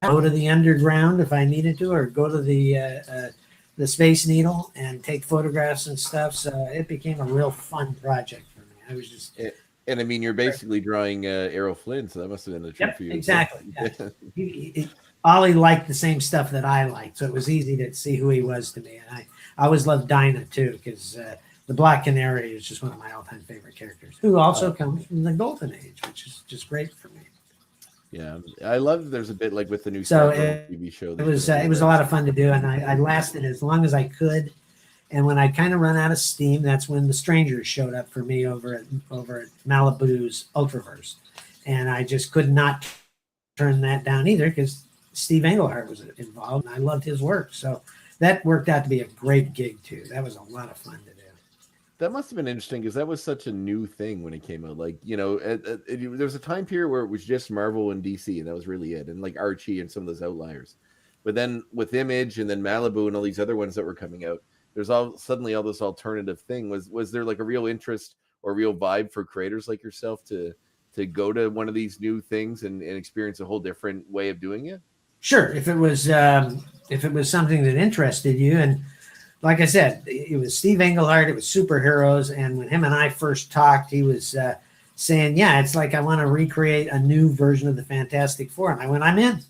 Go to the underground if I needed to, or go to the Space Needle and take photographs and stuff. So it became a real fun project for me. I was just
And I mean, you're basically drawing Errol Flynn, so that must have been a treat
Yep,
for you.
exactly. Yeah. Ollie liked the same stuff that I liked, so it was easy to see who he was to me. And I always loved Dinah too, because the Black Canary is just one of my all-time favorite characters, who also comes from the Golden Age, which is just great for me.
Yeah, I love. There's a bit like with the new
So
TV show.
It was a lot of fun to do, and I lasted as long as I could. And when I kind of run out of steam, that's when the Strangers showed up for me over at Malibu's Ultraverse, and I just could not turn that down either because Steve Englehart was involved, and I loved his work. So that worked out to be a great gig too. That was a lot of fun to do.
That must have been interesting because that was such a new thing when it came out. Like, you know, there was a time period where it was just Marvel and DC, and that was really it, and like Archie and some of those outliers. But then with Image and then Malibu and all these other ones that were coming out, there's suddenly all this alternative thing. Was there like a real interest or real vibe for creators like yourself to go to one of these new things and experience a whole different way of doing it?
Sure, if it was something that interested you. And like I said, it was Steve Englehart, it was superheroes, and when him and I first talked, he was saying, yeah, it's like I want to recreate a new version of the Fantastic Four. And I went, I'm in.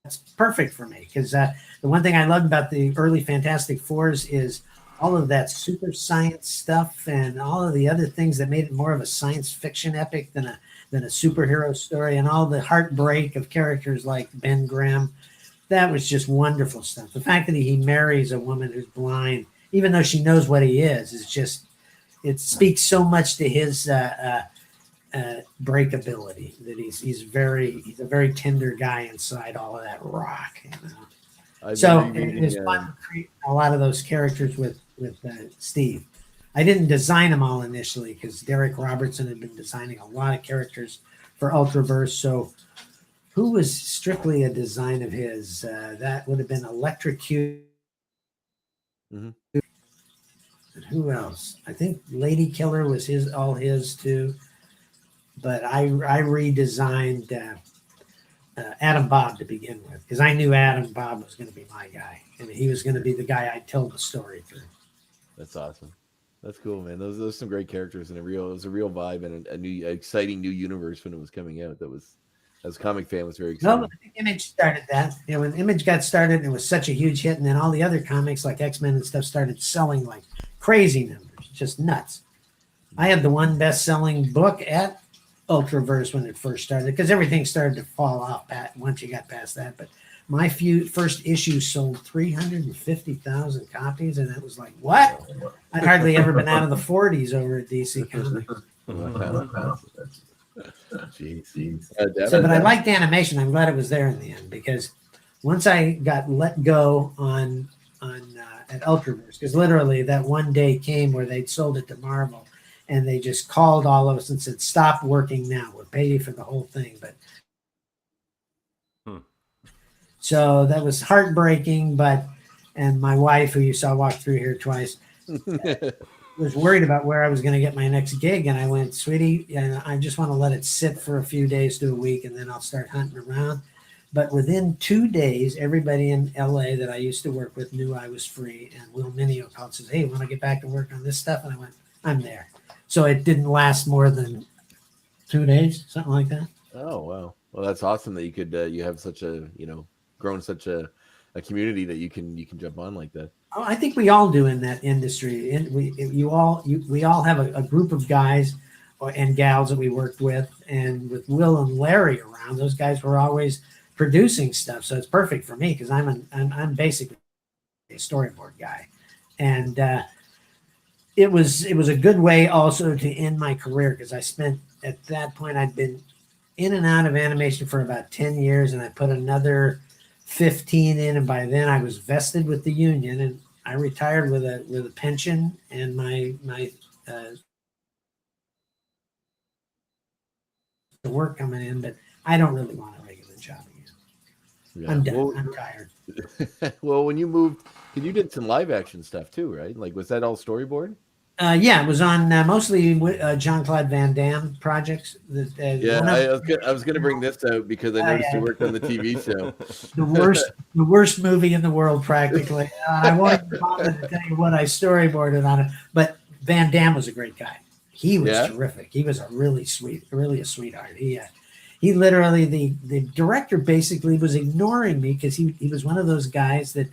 That's perfect for me, because the one thing I loved about the early Fantastic Fours is all of that super science stuff and all of the other things that made it more of a science fiction epic than a superhero story, and all the heartbreak of characters like Ben Grimm. That was just wonderful stuff. The fact that he marries a woman who's blind, even though she knows what he is just, it speaks so much to his breakability, that he's a very tender guy inside all of that rock. You know? So it was fun to create a lot of those characters with Steve. I didn't design them all initially because Derek Robertson had been designing a lot of characters for Ultraverse. So who was strictly a design of his? That would have been Electrocute.
Mm-hmm.
And who else? I think Lady Killer was all his too. But I redesigned Adam Bob to begin with, because I knew Adam Bob was going to be my guy, and he was going to be the guy I tell the story through.
That's awesome. That's cool, man. Those are some great characters, and it was a real vibe and a new, exciting new universe when it was coming out. That was, as a comic fan, was very exciting.
No, I think Image started that. You know, when Image got started, it was such a huge hit, and then all the other comics like X-Men and stuff started selling like crazy numbers, just nuts. I had the one best-selling book at Ultraverse when it first started, because everything started to fall off once you got past that. But my first issue sold 350,000 copies, and it was like, what? I'd hardly ever been out of the 40s over at DC Comics.
Jeez.
But I liked animation. I'm glad it was there in the end, because once I got let go on at Ultraverse, because literally that one day came where they'd sold it to Marvel, and they just called all of us and said, stop working now. We'll pay you for the whole thing. But so that was heartbreaking. And my wife, who you saw walk through here twice, was worried about where I was going to get my next gig. And I went, sweetie, I just want to let it sit for a few days to a week, and then I'll start hunting around. But within 2 days, everybody in LA that I used to work with knew I was free. And Will Mineo called and says, hey, want to get back to work on this stuff? And I went, I'm there. So it didn't last more than 2 days, something like that.
Oh, wow. Well, that's awesome that you could you have such a, grown such a community that you can jump on like that.
Oh, I think we all do in that industry. And we all have a group of guys and gals that we worked with, and with Will and Larry around, those guys were always producing stuff. So it's perfect for me, because I'm basically a storyboard guy. And it was a good way also to end my career, because I spent, at that point, I'd been in and out of animation for about 10 years, and I put another 15 in, and by then I was vested with the union, and I retired with a pension and my work coming in, but I don't really want a regular job again. Yeah. I'm done. Well, I'm tired.
Well, when you moved, because you did some live action stuff too, right? Like, was that all storyboard?
Yeah, it was on mostly Jean-Claude Van Damme projects.
I was going to bring this out because I noticed you worked on the TV show.
The worst movie in the world, practically. I won't even bother to tell you what I storyboarded on it, but Van Damme was a great guy. He was
Yeah?
terrific. He was really a sweetheart. He literally, the director basically was ignoring me because he was one of those guys that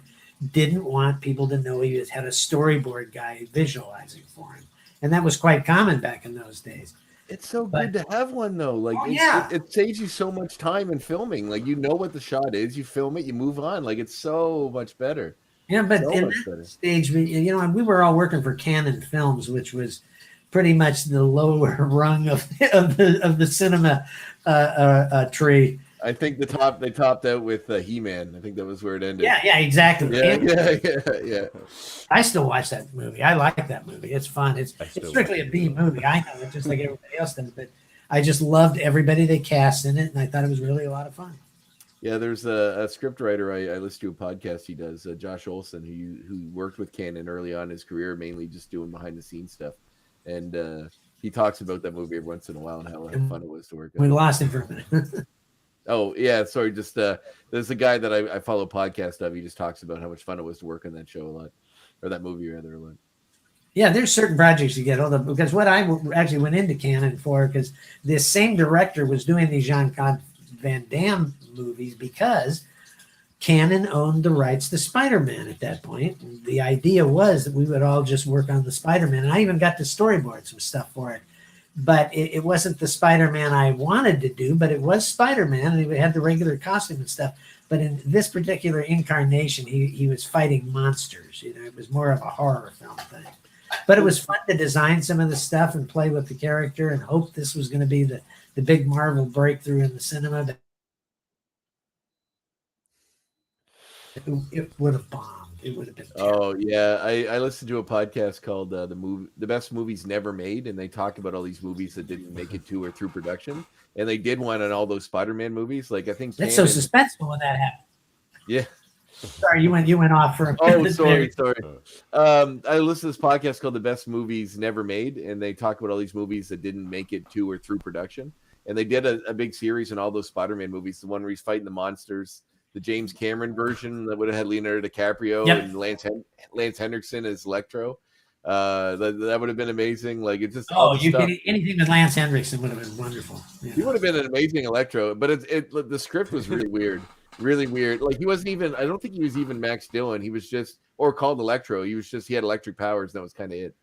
didn't want people to know he had a storyboard guy visualizing for him. And that was quite common back in those days.
It's so good to have one though. Like it saves you so much time in filming. Like you know what the shot is, you film it, you move on. Like it's so much better.
Yeah, but
So
in
much
that
better.
stage, we were all working for Canon Films, which was pretty much the lower rung of the cinema tree.
I think they topped out with He-Man. I think that was where it ended.
Yeah, exactly.
Yeah.
I still watch that movie. I like that movie. It's fun. It's strictly a B movie. I know it just like everybody else does, but I just loved everybody they cast in it, and I thought it was really a lot of fun.
Yeah, there's a script writer I listen to a podcast he does, Josh Olson, who worked with Canon early on in his career, mainly just doing behind the scenes stuff, and he talks about that movie every once in a while and how fun it was to work on.
We lost him for a minute.
Oh yeah, sorry. Just there's a guy that I follow a podcast of. He just talks about how much fun it was to work on that show a lot, or that movie rather a lot.
Yeah, there's certain projects you get hold of because what I actually went into Canon for because this same director was doing these Jean-Claude Van Damme movies because Canon owned the rights to Spider-Man at that point. And the idea was that we would all just work on the Spider-Man, and I even got to storyboard some stuff for it. But it wasn't the Spider-Man I wanted to do, but it was Spider-Man, and he had the regular costume and stuff. But in this particular incarnation, he was fighting monsters. It was more of a horror film thing. But it was fun to design some of the stuff and play with the character and hope this was going to be the big Marvel breakthrough in the cinema. But it would have bombed. It would have been terrible.
Oh yeah, I listened to a podcast called the best movies never made, and they talk about all these movies that didn't make it to or through production, and they did one on all those Spider-Man movies. Like I think
that's so suspenseful when that happened.
Yeah.
Sorry, you went off for a minute.
Sorry. I listened to this podcast called The Best Movies Never Made, and they talk about all these movies that didn't make it to or through production. And they did a big series on all those Spider-Man movies, the one where he's fighting the monsters, the James Cameron version that would have had Leonardo DiCaprio and Lance Henriksen as Electro. That would have been amazing. Like it just
anything with Lance Henriksen would have been wonderful. Yeah.
He would have been an amazing Electro, but the script was really weird. Really weird. Like he wasn't even. I don't think he was even Max Dillon. He was just called Electro. He had electric powers, and that was kind of it.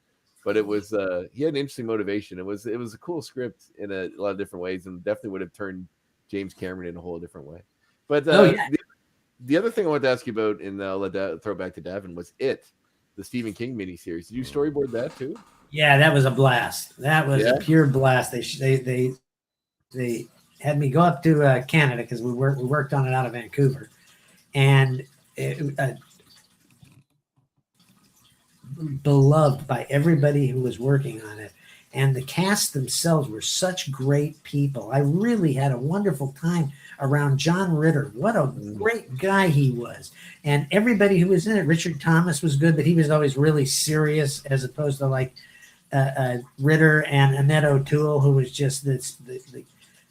But it was he had an interesting motivation. It was a cool script in a lot of different ways, and definitely would have turned James Cameron in a whole different way. But the other thing I wanted to ask you about, and I'll throw back to Davin, was the Stephen King miniseries. Did you storyboard that too?
Yeah, that was a blast. That was a pure blast. They had me go up to Canada because we worked on it out of Vancouver, and beloved by everybody who was working on it, and the cast themselves were such great people. I really had a wonderful time around John Ritter. What a great guy he was, and everybody who was in it. Richard Thomas was good, but he was always really serious, as opposed to like Ritter and Annette O'Toole, who was just the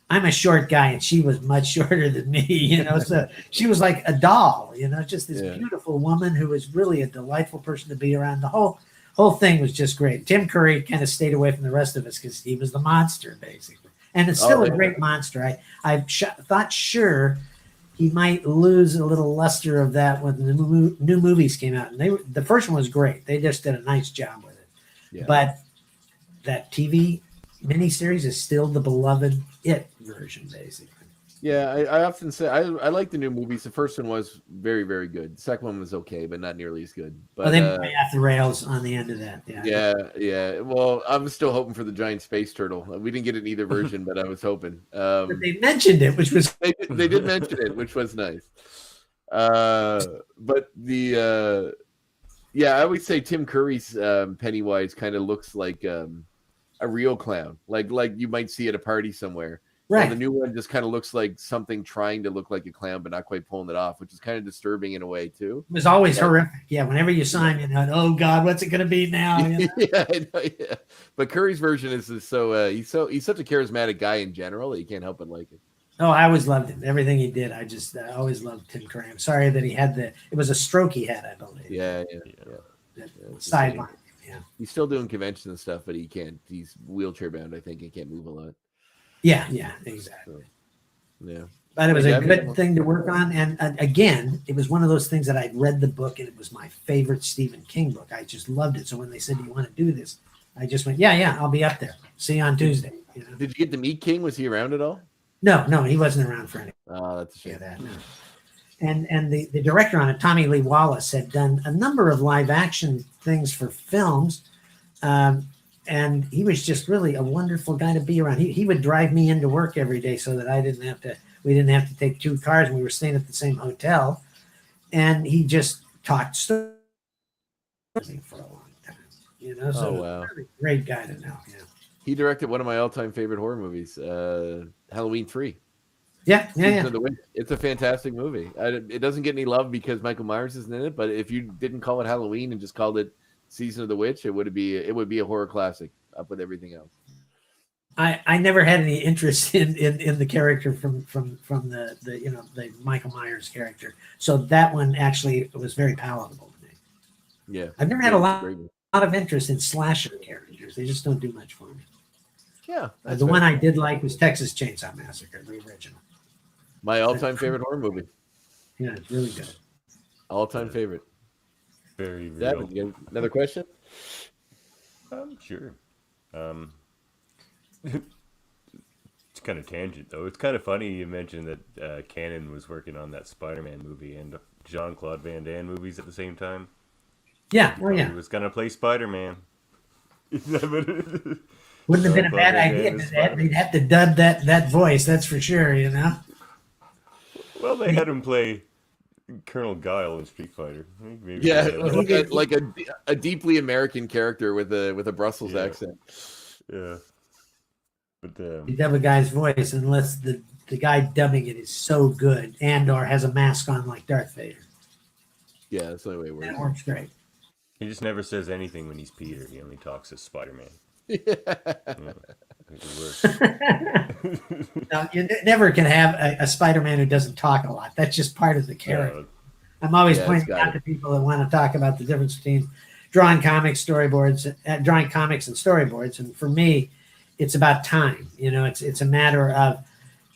I'm a short guy and she was much shorter than me, so she was like a doll, just this beautiful woman who was really a delightful person to be around. The whole thing was just great. Tim Curry kind of stayed away from the rest of us because he was the monster, basically. And it's still a great monster. I thought sure he might lose a little luster of that when the new movies came out. And the first one was great. They just did a nice job with it. Yeah. But that TV miniseries is still the beloved version, basically.
Yeah, I often say I like the new movies. The first one was very, very good. The second one was okay, but not nearly as good. But
they went off the rails on the end of that.
Yeah. Well, I'm still hoping for the giant space turtle. We didn't get it in either version, but I was hoping.
But they mentioned it, which was
they did mention it, which was nice. But I always say Tim Curry's Pennywise kind of looks like a real clown, like you might see at a party somewhere. Right. And the new one just kind of looks like something trying to look like a clown, but not quite pulling it off, which is kind of disturbing in a way too.
It was always horrific. Yeah. Whenever you saw him, oh God, what's it going to be now?
Yeah, I know, yeah. But Curry's version is so he's such a charismatic guy in general that you can't help but like it.
Oh, I always loved him. Everything he did, I always loved Tim Curry. I'm sorry that he had it was a stroke he had, I believe.
Yeah.
Sideline. Yeah.
He's still doing conventions and stuff, but he can't. He's wheelchair bound, I think, and can't move a lot.
Yeah, exactly.
So, yeah.
But it was
Hey,
a
Devin,
good thing to work on. And again, it was one of those things that I'd read the book and it was my favorite Stephen King book. I just loved it. So when they said, "Do you want to do this?" I just went, yeah, I'll be up there. See you on Tuesday. You know?
Did you get to meet King? Was he around at all?
No, he wasn't around for anything.
Oh, that's a shame.
That, no. And the director on it, Tommy Lee Wallace, had done a number of live action things for films. And he was just really a wonderful guy to be around. He would drive me into work every day so that we didn't have to take two cars, and we were staying at the same hotel. And he just talked stories for a long time, you know. So
wow.
Really great guy to know. Yeah.
He directed one of my all-time favorite horror movies, Halloween 3.
Yeah.
It's a fantastic movie. It doesn't get any love because Michael Myers isn't in it, but if you didn't call it Halloween and just called it Season of the Witch, it would be a horror classic up with everything else.
I never had any interest in the character from the the Michael Myers character, so that one actually was very palatable to me.
Yeah,
I've never had a lot of interest in slasher characters. They just don't do much for me.
Yeah,
the one I did like was Texas Chainsaw Massacre, the original.
My all-time favorite horror movie.
Yeah, it's really good.
All-time favorite.
Very real.
Devin, you got another question?
Sure. It's kind of tangent though. It's kind of funny you mentioned that Conan was working on that Spider-Man movie and Jean-Claude Van Damme movies at the same time.
Yeah,
He was gonna play Spider-Man.
Wouldn't have been a bad idea. They'd have to dub that voice. That's for sure. You know.
Well, they had him play Colonel Guile in Street Fighter. Maybe
like a deeply American character with a Brussels accent.
Yeah. But
you dub a guy's voice unless the guy dubbing it is so good and/or has a mask on like Darth Vader.
Yeah, that's the only way it works.
That works great.
He just never says anything when he's Peter. He only talks as Spider-Man.
No, you never can have a Spider-Man who doesn't talk a lot. That's just part of the character. I'm always pointing out to people that want to talk about the difference between drawing comics, drawing comics and storyboards. And for me, it's about time. You know, it's a matter of,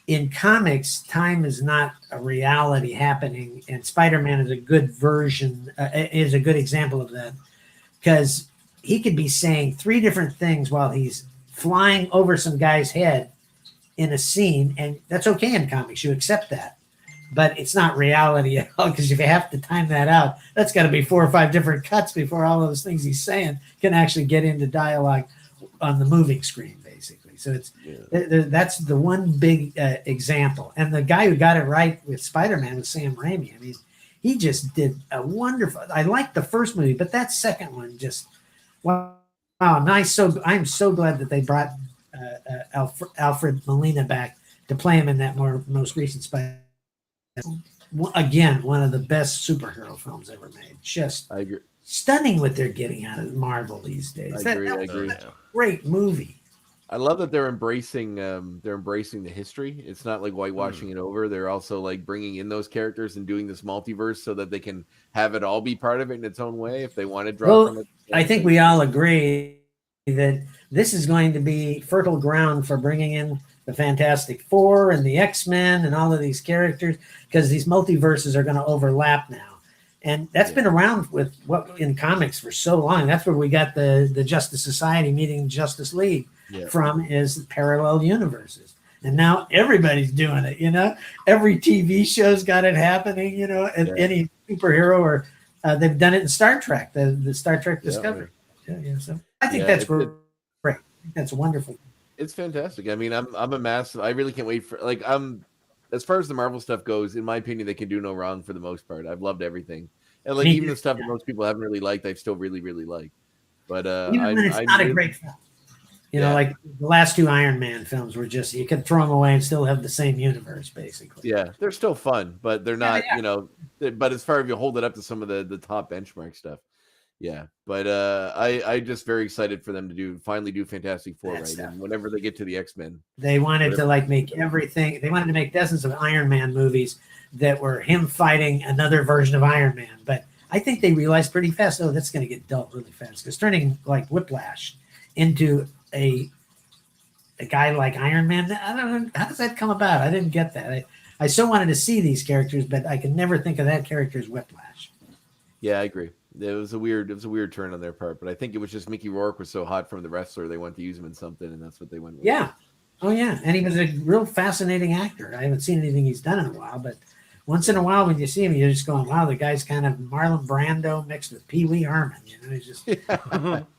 in comics, time is not a reality happening, and Spider-Man is a good is a good example of that, because he could be saying three different things while he's flying over some guy's head in a scene, and that's okay in comics. You accept that, but it's not reality at all, because if you have to time that out, that's got to be 4 or 5 different cuts before all those things he's saying can actually get into dialogue on the moving screen, basically. So that's the one big example. And the guy who got it right with Spider-Man was Sam Raimi. I mean, he just did a wonderful. I liked the first movie, but that second one just wow, nice. So I'm so glad that they brought Alfred Molina back to play him in that most recent Spider. Again, one of the best superhero films ever made. Just
I agree.
Stunning what they're getting out of Marvel these days.
I agree.
Great movie.
I love that they're embracing the history. It's not like whitewashing it over. They're also like bringing in those characters and doing this multiverse so that they can have it all be part of it in its own way if they want to draw from it.
I think we all agree that this is going to be fertile ground for bringing in the Fantastic Four and the X-Men and all of these characters, because these multiverses are going to overlap now. And that's been around with what in comics for so long. That's where we got the Justice Society meeting Justice League from, is parallel universes. And now everybody's doing it, you know. Every TV show's got it happening, you know, any superhero, or they've done it in Star Trek, the Star Trek Discovery. So I think that's great. I think that's wonderful.
It's fantastic. I mean, I really can't wait for, like, as far as the Marvel stuff goes, in my opinion, they can do no wrong for the most part. I've loved everything. And like even the stuff that most people haven't really liked, I still really, really like. But
even when it's not a great film. You know, like the last 2 Iron Man films were just, you could throw them away and still have the same universe, basically.
Yeah, they're still fun, but they're not, you know, but as far as you hold it up to some of the top benchmark stuff. Yeah, but I just very excited for them to finally do Fantastic Four, right? And whenever they get to the X-Men,
they wanted to like make everything. They wanted to make dozens of Iron Man movies that were him fighting another version of Iron Man. But I think they realized pretty fast, oh, that's going to get dull really fast. Because turning like Whiplash into a guy like Iron Man, I don't know, how does that come about? I didn't get that. I so wanted to see these characters, but I could never think of that character as Whiplash.
Yeah, I agree. It was a weird turn on their part, but I think it was just Mickey Rourke was so hot from the wrestler, they wanted to use him in something, and that's what they went with.
Yeah. Oh, yeah. And he was a real fascinating actor. I haven't seen anything he's done in a while, but once in a while when you see him, you're just going, wow, the guy's kind of Marlon Brando mixed with Pee Wee Herman. You know, he's just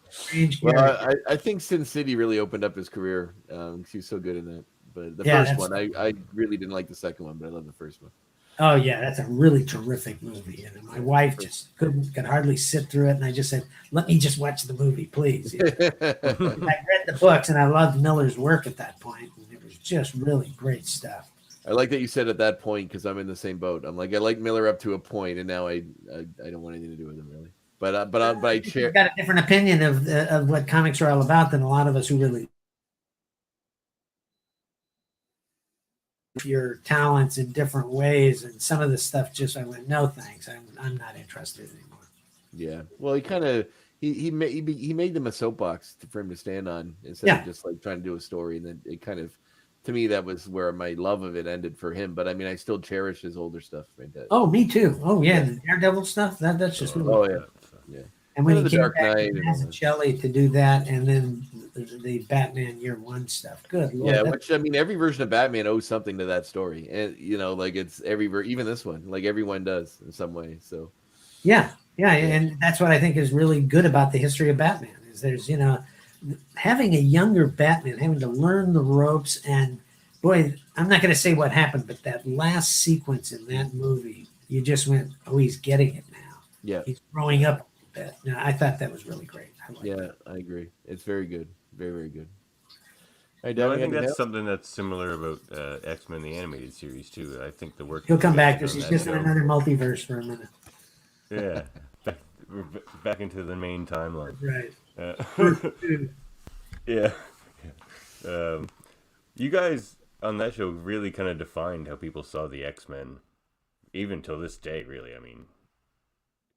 strange character.
Well, I think Sin City really opened up his career. He was so good in that. But the first one, I really didn't like the second one, but I love the first one.
Oh yeah, that's a really terrific movie. And my wife just could hardly sit through it, and I just said, "Let me just watch the movie, please." You know? I read the books, and I loved Miller's work at that point, and it was just really great stuff.
I like that you said at that point because I'm in the same boat. I'm like, I like Miller up to a point, and now I don't want anything to do with him really. But I share.
You've got a different opinion of what comics are all about than a lot of us who really. Your talents in different ways, and some of the stuff just I went, no thanks, I'm not interested anymore.
Yeah, well, he kind of he made them a soapbox for him to stand on instead of just like trying to do a story, and then it kind of, to me, that was where my love of it ended for him. But I mean, I still cherish his older stuff. Right?
Oh, me too. Oh yeah, the Daredevil stuff, that's just really cool.
Yeah.
And when he
the
came
Dark
back
Knight
to Mazzucchelli to do that, and then the Batman Year One stuff. Good Lord.
Yeah, which I mean, every version of Batman owes something to that story, and you know, like it's even this one, like everyone does in some way. So,
yeah, and that's what I think is really good about the history of Batman is there's having a younger Batman having to learn the ropes, and boy, I'm not going to say what happened, but that last sequence in that movie, you just went, oh, he's getting it now.
Yeah,
he's growing up. No, I thought that was really great.
I agree. It's very good. Very, very good.
I think that's something that's similar about X-Men, the animated series, too. I think the work...
He'll come back because he's just in another multiverse for a minute.
Yeah. Back into the main timeline.
Right.
Yeah. You guys on that show really kind of defined how people saw the X-Men, even till this day, really. I mean,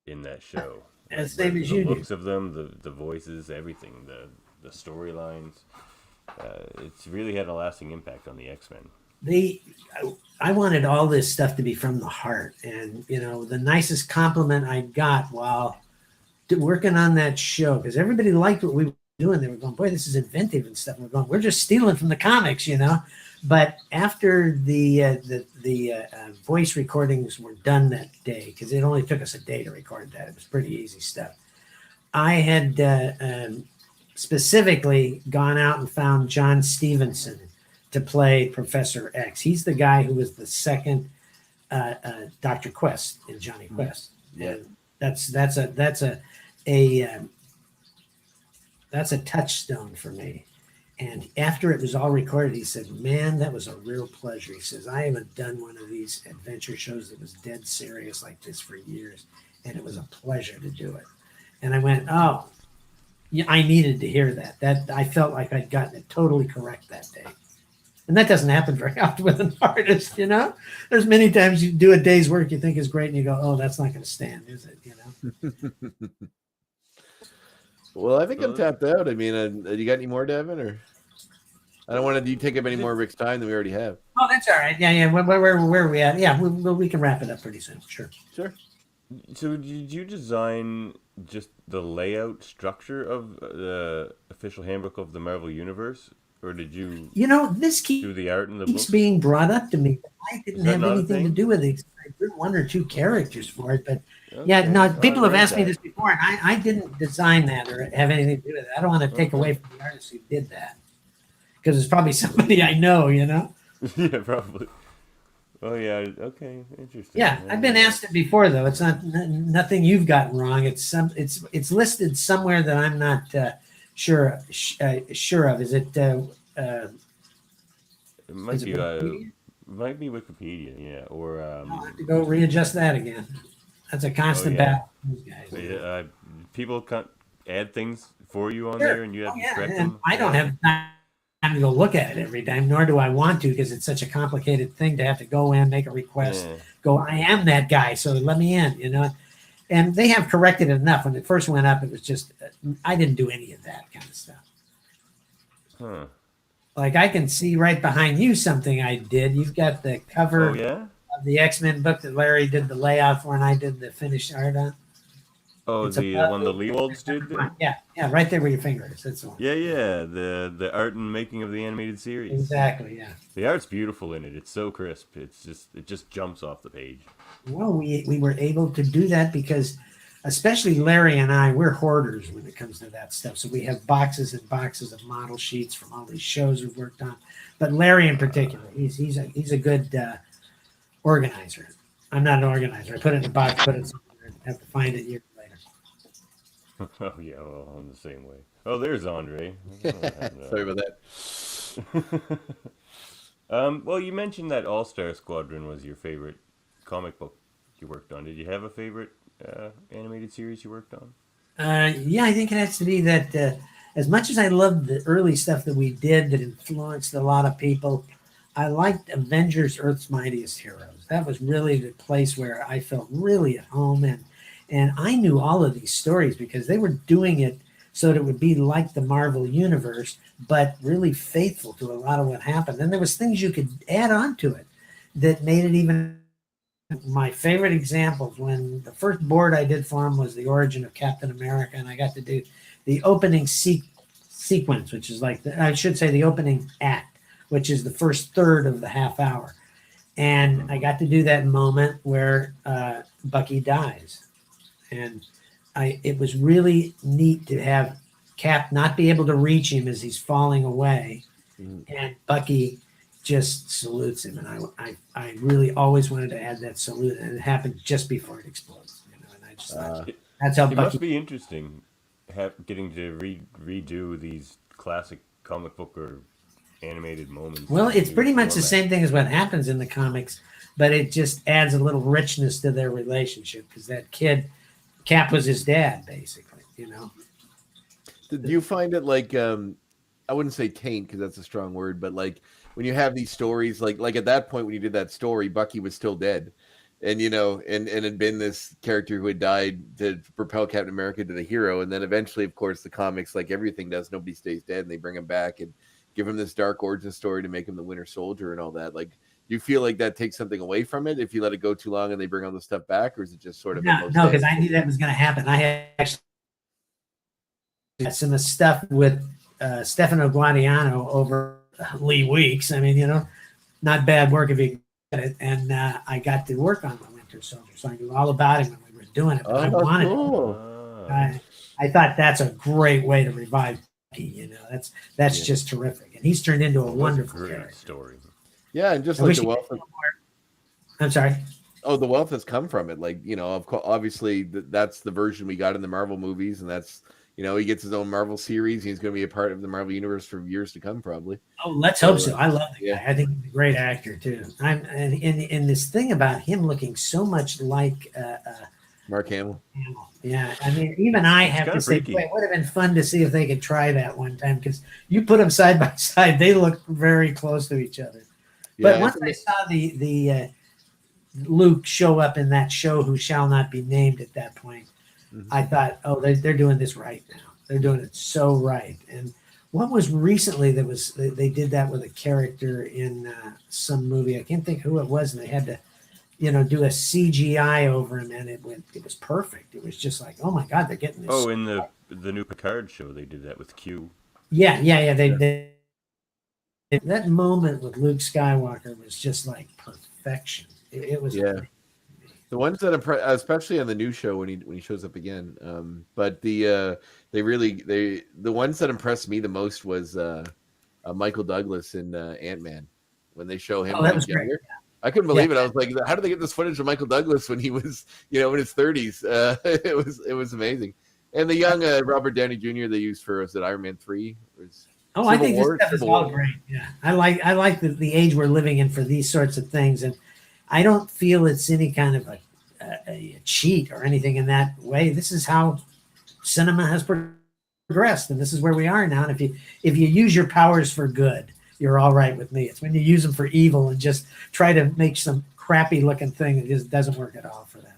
in that show.
As same as you do.
The looks of them, the voices, everything, the storylines. It's really had a lasting impact on the X-Men.
I wanted all this stuff to be from the heart, and the nicest compliment I got while working on that show, because everybody liked what we were doing. They were going, "Boy, this is inventive and stuff." And we're going, "We're just stealing from the comics," But after the voice recordings were done that day, because it only took us a day to record that, it was pretty easy stuff. I had specifically gone out and found John Stevenson to play Professor X. He's the guy who was the second Dr. Quest in Johnny Quest.
Yeah,
that's a touchstone for me. And after it was all recorded, he said, "Man, that was a real pleasure." He says, "I haven't done one of these adventure shows that was dead serious like this for years, and it was a pleasure to do it." And I went, "Oh, yeah, I needed to hear that. That I felt like I'd gotten it totally correct that day." And that doesn't happen very often with an artist, There's many times you do a day's work you think is great, and you go, "Oh, that's not going to stand, is it?"
Well, I think I'm tapped out. I mean, you got any more, Devin? Or I don't want to take up any more of Rick's time than we already have.
Oh, that's all right. Yeah. Where are we at? Yeah, we can wrap it up pretty soon. Sure.
So did you design just the layout structure of the official handbook of the Marvel Universe? Or did you
this
do the art in the
keeps
book?
being brought up to me. I didn't have anything to do with it. I drew one or two characters for it, but people have asked me this before, and I didn't design that or have anything to do with it. I don't want to take away from the artist who did that, because it's probably somebody I know,
Yeah, probably. Oh yeah, okay, interesting.
Yeah, I've been asked it before though. It's not nothing you've gotten wrong. It's listed somewhere that I'm not sure of. Is it?
It might be Wikipedia, yeah, or
I'll have to go readjust that again. That's a constant battle.
Yeah, people can't add things for you on there, and you have to correct them.
I don't have time to go look at it every time, nor do I want to, because it's such a complicated thing to have to go in, make a request, go, "I am that guy, so let me in," And they have corrected it enough. When it first went up, it was just, I didn't do any of that kind of stuff.
Huh.
Like I can see right behind you something I did. You've got the cover
Oh, yeah?
of the X-Men book that Larry did the layout for and I did the finished art on.
Oh,
It's
the
above
one the Leewolds did?
Yeah, right there where your finger is. That's the one.
Yeah, the art and making of the animated series.
Exactly, yeah.
The art's beautiful in it. It's so crisp. It just jumps off the page.
Well, we were able to do that because, especially Larry and I, we're hoarders when it comes to that stuff. So we have boxes and boxes of model sheets from all these shows we've worked on. But Larry in particular, he's a good organizer. I'm not an organizer. I put it in a box, put it somewhere, and have to find it years later.
Oh yeah, well, I'm the same way. Oh, there's Andre.
Sorry about that.
Well, you mentioned that All-Star Squadron was your favorite comic book you worked on. Did you have a favorite animated series you worked on?
Yeah, I think it has to be that as much as I loved the early stuff that we did that influenced a lot of people, I liked Avengers Earth's Mightiest Heroes. That was really the place where I felt really at home. And I knew all of these stories because they were doing it so that it would be like the Marvel Universe, but really faithful to a lot of what happened. And there was things you could add on to it that made it even. My favorite examples, when the first board I did for him was the origin of Captain America, and I got to do the opening sequence, which is like, I should say the opening act, which is the first third of the half hour. And I got to do that moment where Bucky dies. And it was really neat to have Cap not be able to reach him as he's falling away. And Bucky just salutes him, and I really always wanted to add that salute, and it happened just before it explodes. And I just thought that's how
it
Bucky.
must be interesting getting to redo these classic comic book or animated moments.
Well, it's pretty much the same thing as what happens in the comics, but it just adds a little richness to their relationship because that kid, Cap, was his dad, basically.
Do you find it like I wouldn't say taint because that's a strong word, but like when you have these stories, like at that point when you did that story, Bucky was still dead, and and had been this character who had died to propel Captain America to the hero, and then eventually, of course, the comics, like everything does, nobody stays dead, and they bring him back and give him this dark origin story to make him the Winter Soldier and all that. Like, do you feel like that takes something away from it if you let it go too long and they bring all the stuff back, or is it just sort of
no? Because I knew that was going to happen. I had actually had some stuff with Stefano Guadiano over Lee Weeks. I mean, not bad work if you get it. And I got to work on the Winter Soldier, so I knew all about him when we were doing it. But I wanted it. I thought that's a great way to revive Bucky. That's just terrific, and he's turned into a wonderful character.
Story.
Yeah, and just like the wealth.
I'm sorry.
Oh, the wealth has come from it. Like, obviously that's the version we got in the Marvel movies, and that's. He gets his own Marvel series. He's going to be a part of the Marvel Universe for years to come, probably.
Oh, let's hope so. I love the guy. I think he's a great actor, too. And in this thing about him looking so much like
Mark Hamill.
Yeah. I mean, even I have to say, boy, it would have been fun to see if they could try that one time because you put them side by side, they look very close to each other. But once I saw the Luke show up in that show, Who Shall Not Be Named, at that point, I thought, oh, they're doing this right now. They're doing it so right. And what was recently that was they did that with a character in some movie. I can't think who it was, and they had to, do a CGI over him, and it was perfect. It was just like, oh my God, they're getting this.
Oh, in the new Picard show, they did that with Q.
Yeah. They that moment with Luke Skywalker was just like perfection. It was.
Yeah. The ones that especially on the new show when he shows up again, but the ones that impressed me the most was Michael Douglas in Ant-Man when they show him.
Oh, that was great. Yeah.
I couldn't believe it. I was like, how did they get this footage of Michael Douglas when he was in his 30s? It was amazing. And the young Robert Downey Jr. they used for Iron Man 3 was.
Oh, I think this stuff is all great. Yeah, I like the age we're living in for these sorts of things, and I don't feel it's any kind of a cheat or anything in that way. This is how cinema has progressed, and this is where we are now. And if you use your powers for good, you're all right with me. It's when you use them for evil and just try to make some crappy looking thing, it just doesn't work at all for that.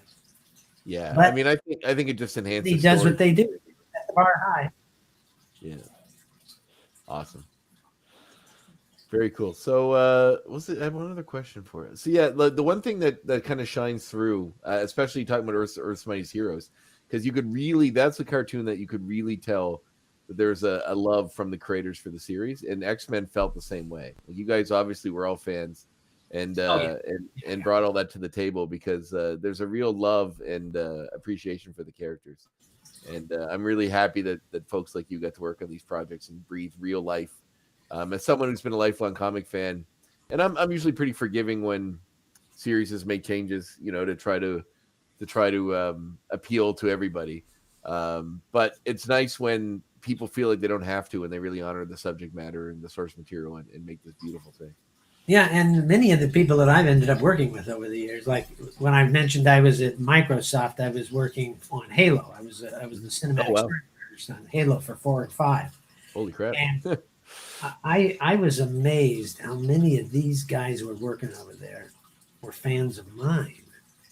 Yeah,
But
I mean, I think it just enhances.
he does
story.
what they do. Set the bar high.
Yeah, awesome. Very cool. So, I have one other question for you. So, yeah, the one thing that kind of shines through, especially talking about Earth's Mightiest Heroes, because you could really, that's a cartoon that you could really tell that there's a love from the creators for the series, and X-Men felt the same way. Like, you guys obviously were all fans, and and brought all that to the table because there's a real love and appreciation for the characters, and I'm really happy that folks like you got to work on these projects and breathe real life. As someone who's been a lifelong comic fan, and I'm usually pretty forgiving when series make changes, to try to appeal to everybody. But it's nice when people feel like they don't have to, and they really honor the subject matter and the source material and make this beautiful thing.
Yeah, and many of the people that I've ended up working with over the years, like when I mentioned I was at Microsoft, I was working on Halo. I was the cinematic story artist on Halo for 4 and 5.
Holy crap!
And I was amazed how many of these guys who were working over there were fans of mine.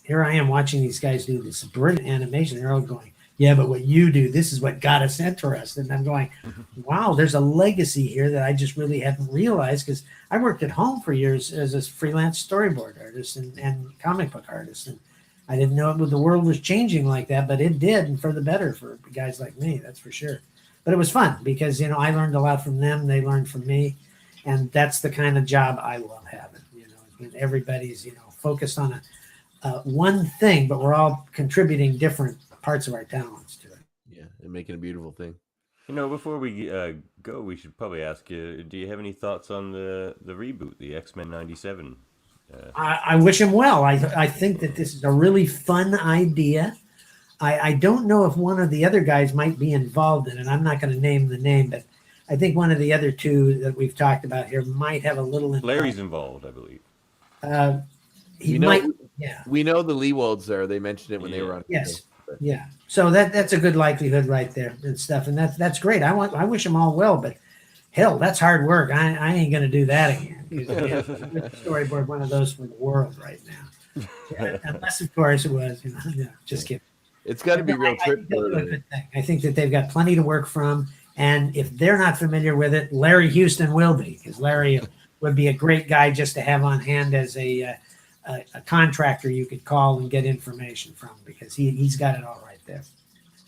Here I am watching these guys do this brilliant animation. They're all going, yeah, but what you do, this is what got us interested. And I'm going, wow, there's a legacy here that I just really hadn't realized, because I worked at home for years as a freelance storyboard artist and comic book artist. And I didn't know the world was changing like that, but it did, and for the better for guys like me, that's for sure. But it was fun because, I learned a lot from them. They learned from me. And that's the kind of job I love having, when everybody's, focused on one thing, but we're all contributing different parts of our talents to it.
Yeah, and making a beautiful thing.
Before we go, we should probably ask you, do you have any thoughts on the reboot, the X-Men 97?
I wish him well. I think that this is a really fun idea. I don't know if one of the other guys might be involved in it. I'm not going to name the name, but I think one of the other two that we've talked about here might have a little involvement.
Larry's involved, I believe.
He might.
Yeah. We know the Leewolds there. They mentioned it when they were on.
Yes. Yeah. So that's a good likelihood right there and stuff. And that's great. I wish them all well, but hell, that's hard work. I ain't going to do that again. Storyboard one of those for the world right now. Yeah, unless, of course, it was, just kidding.
It's got to be real trip.
I think that they've got plenty to work from. And if they're not familiar with it, Larry Houston will be, because Larry would be a great guy just to have on hand as a contractor you could call and get information from, because he's got it all right there.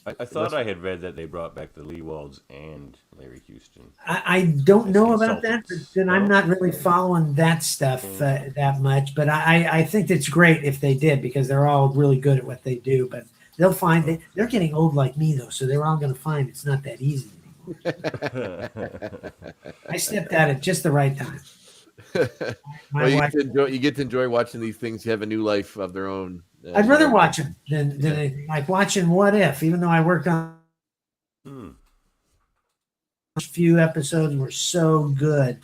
I thought I had read that they brought back the Leewolds and Larry Houston.
I don't know about that, but then I'm not really following that stuff that much. But I think it's great if they did, because they're all really good at what they do. But they'll find they're getting old like me, though, so they're all going to find it's not that easy anymore. I stepped at it just the right time.
Well, you get to enjoy watching these things. You have a new life of their own.
I'd rather watch them than like watching What If, even though I worked on a few episodes were so good.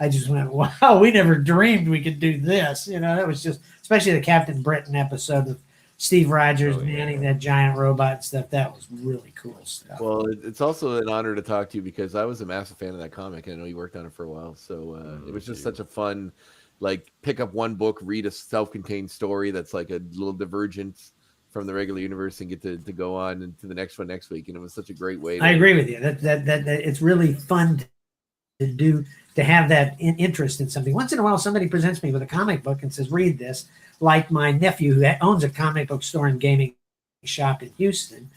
I just went, wow, we never dreamed we could do this. That was just, especially the Captain Britain episode with Steve Rogers manning that giant robot and stuff. That was really cool stuff.
Well, it's also an honor to talk to you, because I was a massive fan of that comic. I know you worked on it for a while. So it was just such a fun, pick up one book, read a self-contained story that's like a little divergent from the regular universe, and get to go on into the next one next week. And it was such a great way.
I agree with you. That it's really fun to have that interest in something. Once in a while, somebody presents me with a comic book and says, read this. Like my nephew, who owns a comic book store and gaming shop in Houston,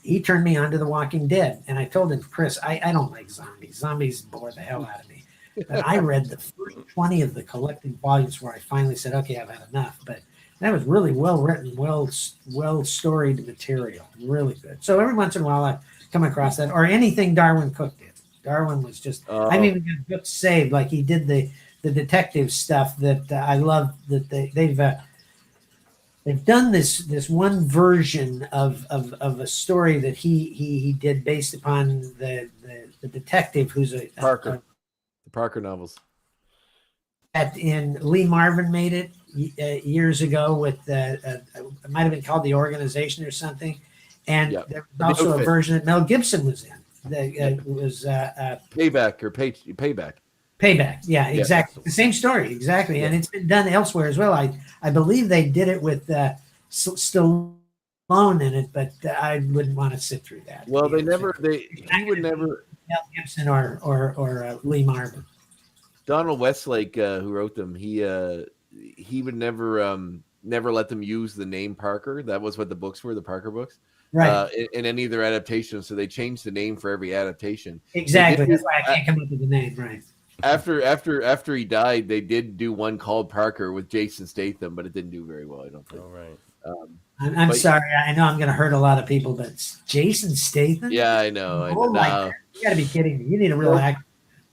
he turned me on to The Walking Dead. And I told him, Chris, I don't like zombies. Zombies bore the hell out of me. But I read the first 20 of the collected volumes where I finally said, okay, I've had enough. But that was really well written, well storied material. Really good. So every once in a while I come across that, or anything Darwin Cook did. Darwin was just, I've even got books saved, like he did the detective stuff that I love, that they've done this one version of a story that he did based upon the detective who's the
Parker novels.
In Lee Marvin made it years ago with it might have been called The Organization or something, and there was also a version that Mel Gibson was in. That was Payback. Yeah, exactly. The same story, exactly. And it's been done elsewhere as well. I believe they did it with Stallone in it, but I wouldn't want to sit through that.
Well, he would never.
Mel Gibson or Lee Marvin.
Donald Westlake, who wrote them, he would never let them use the name Parker. That was what the books were, the Parker books,
Right?
in any of their adaptations. So they changed the name for every adaptation.
Exactly. That's why I can't come up with the name. Right.
After he died, they did do one called Parker with Jason Statham, but it didn't do very well, I don't think.
All right.
I'm sorry. I know I'm going to hurt a lot of people, but it's Jason Statham.
Yeah, I know.
Oh my God. You got to be kidding me. You need a real actor.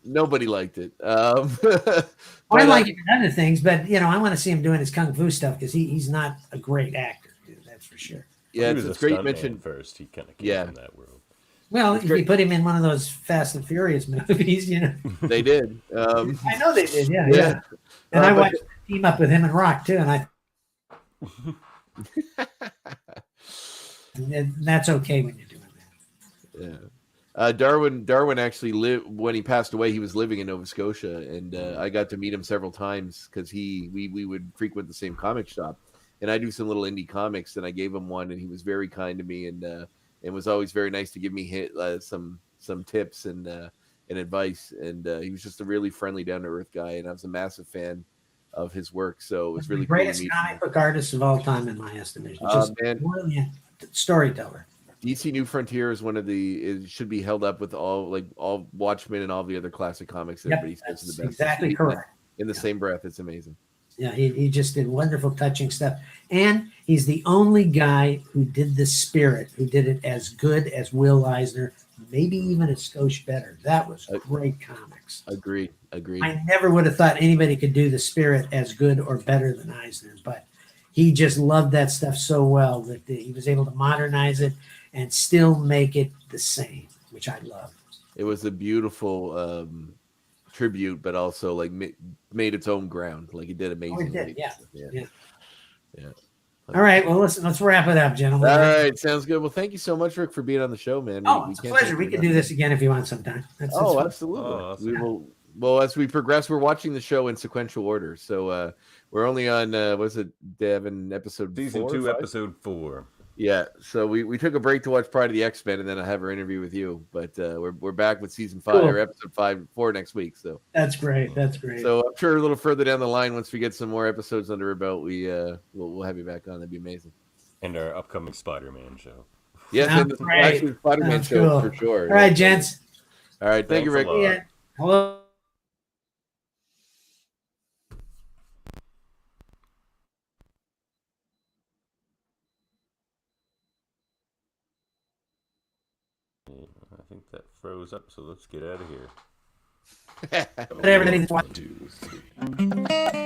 Nobody liked it.
I like him in other things, but I want to see him doing his kung fu stuff because he's not a great actor, dude, that's for sure.
Yeah,
it's great you mentioned first. He kind of came from that world.
Well, if you put him in one of those Fast and Furious movies,
They did.
I know they did. Yeah. And I watched the team up with him and Rock too, and and that's okay when you're doing that.
Yeah. Darwin actually lived when he passed away. He was living in Nova Scotia, and I got to meet him several times because we would frequent the same comic shop, and I do some little indie comics, and I gave him one, and he was very kind to me, and was always very nice to give me some tips and advice, and he was just a really friendly, down to earth guy, and I was a massive fan of his work. So it was really
the greatest comic book artist of all time, in my estimation. Just brilliant storyteller.
DC New Frontier is it should be held up with all Watchmen and all the other classic comics that everybody says is the best.
Exactly correct.
In the same breath, it's amazing.
Yeah, he just did wonderful, touching stuff. And he's the only guy who did the Spirit, who did it as good as Will Eisner, maybe even a skosh better. That was great comics.
Agreed.
I never would have thought anybody could do the Spirit as good or better than Eisner, but he just loved that stuff so well that he was able to modernize it and still make it the same, which I love.
It was a beautiful tribute, but also made its own ground. He did amazing.
Oh, it did. Yeah. All right. Well, listen. Let's wrap it up, gentlemen.
All right. Sounds good. Well, thank you so much, Rick, for being on the show, man.
It's a pleasure. We can do this again if you want sometime.
Absolutely.
Awesome.
We will. Well, as we progress, we're watching the show in sequential order. So we're only on was it Devin episode
season 2, episode 4.
Yeah, so we took a break to watch Pride of the X-Men, and then I have our interview with you. But we're back with season 5 or episode 4 next week. So
that's great.
So I'm sure a little further down the line, once we get some more episodes under our belt, we'll have you back on. That'd be amazing.
And our upcoming Spider-Man show.
Yes, and the Spider-Man show for sure.
All right, gents.
All right, thank you, Rick.
Hello.
I think that froze up, so let's get out of here.
Everything's
1, 2, 3.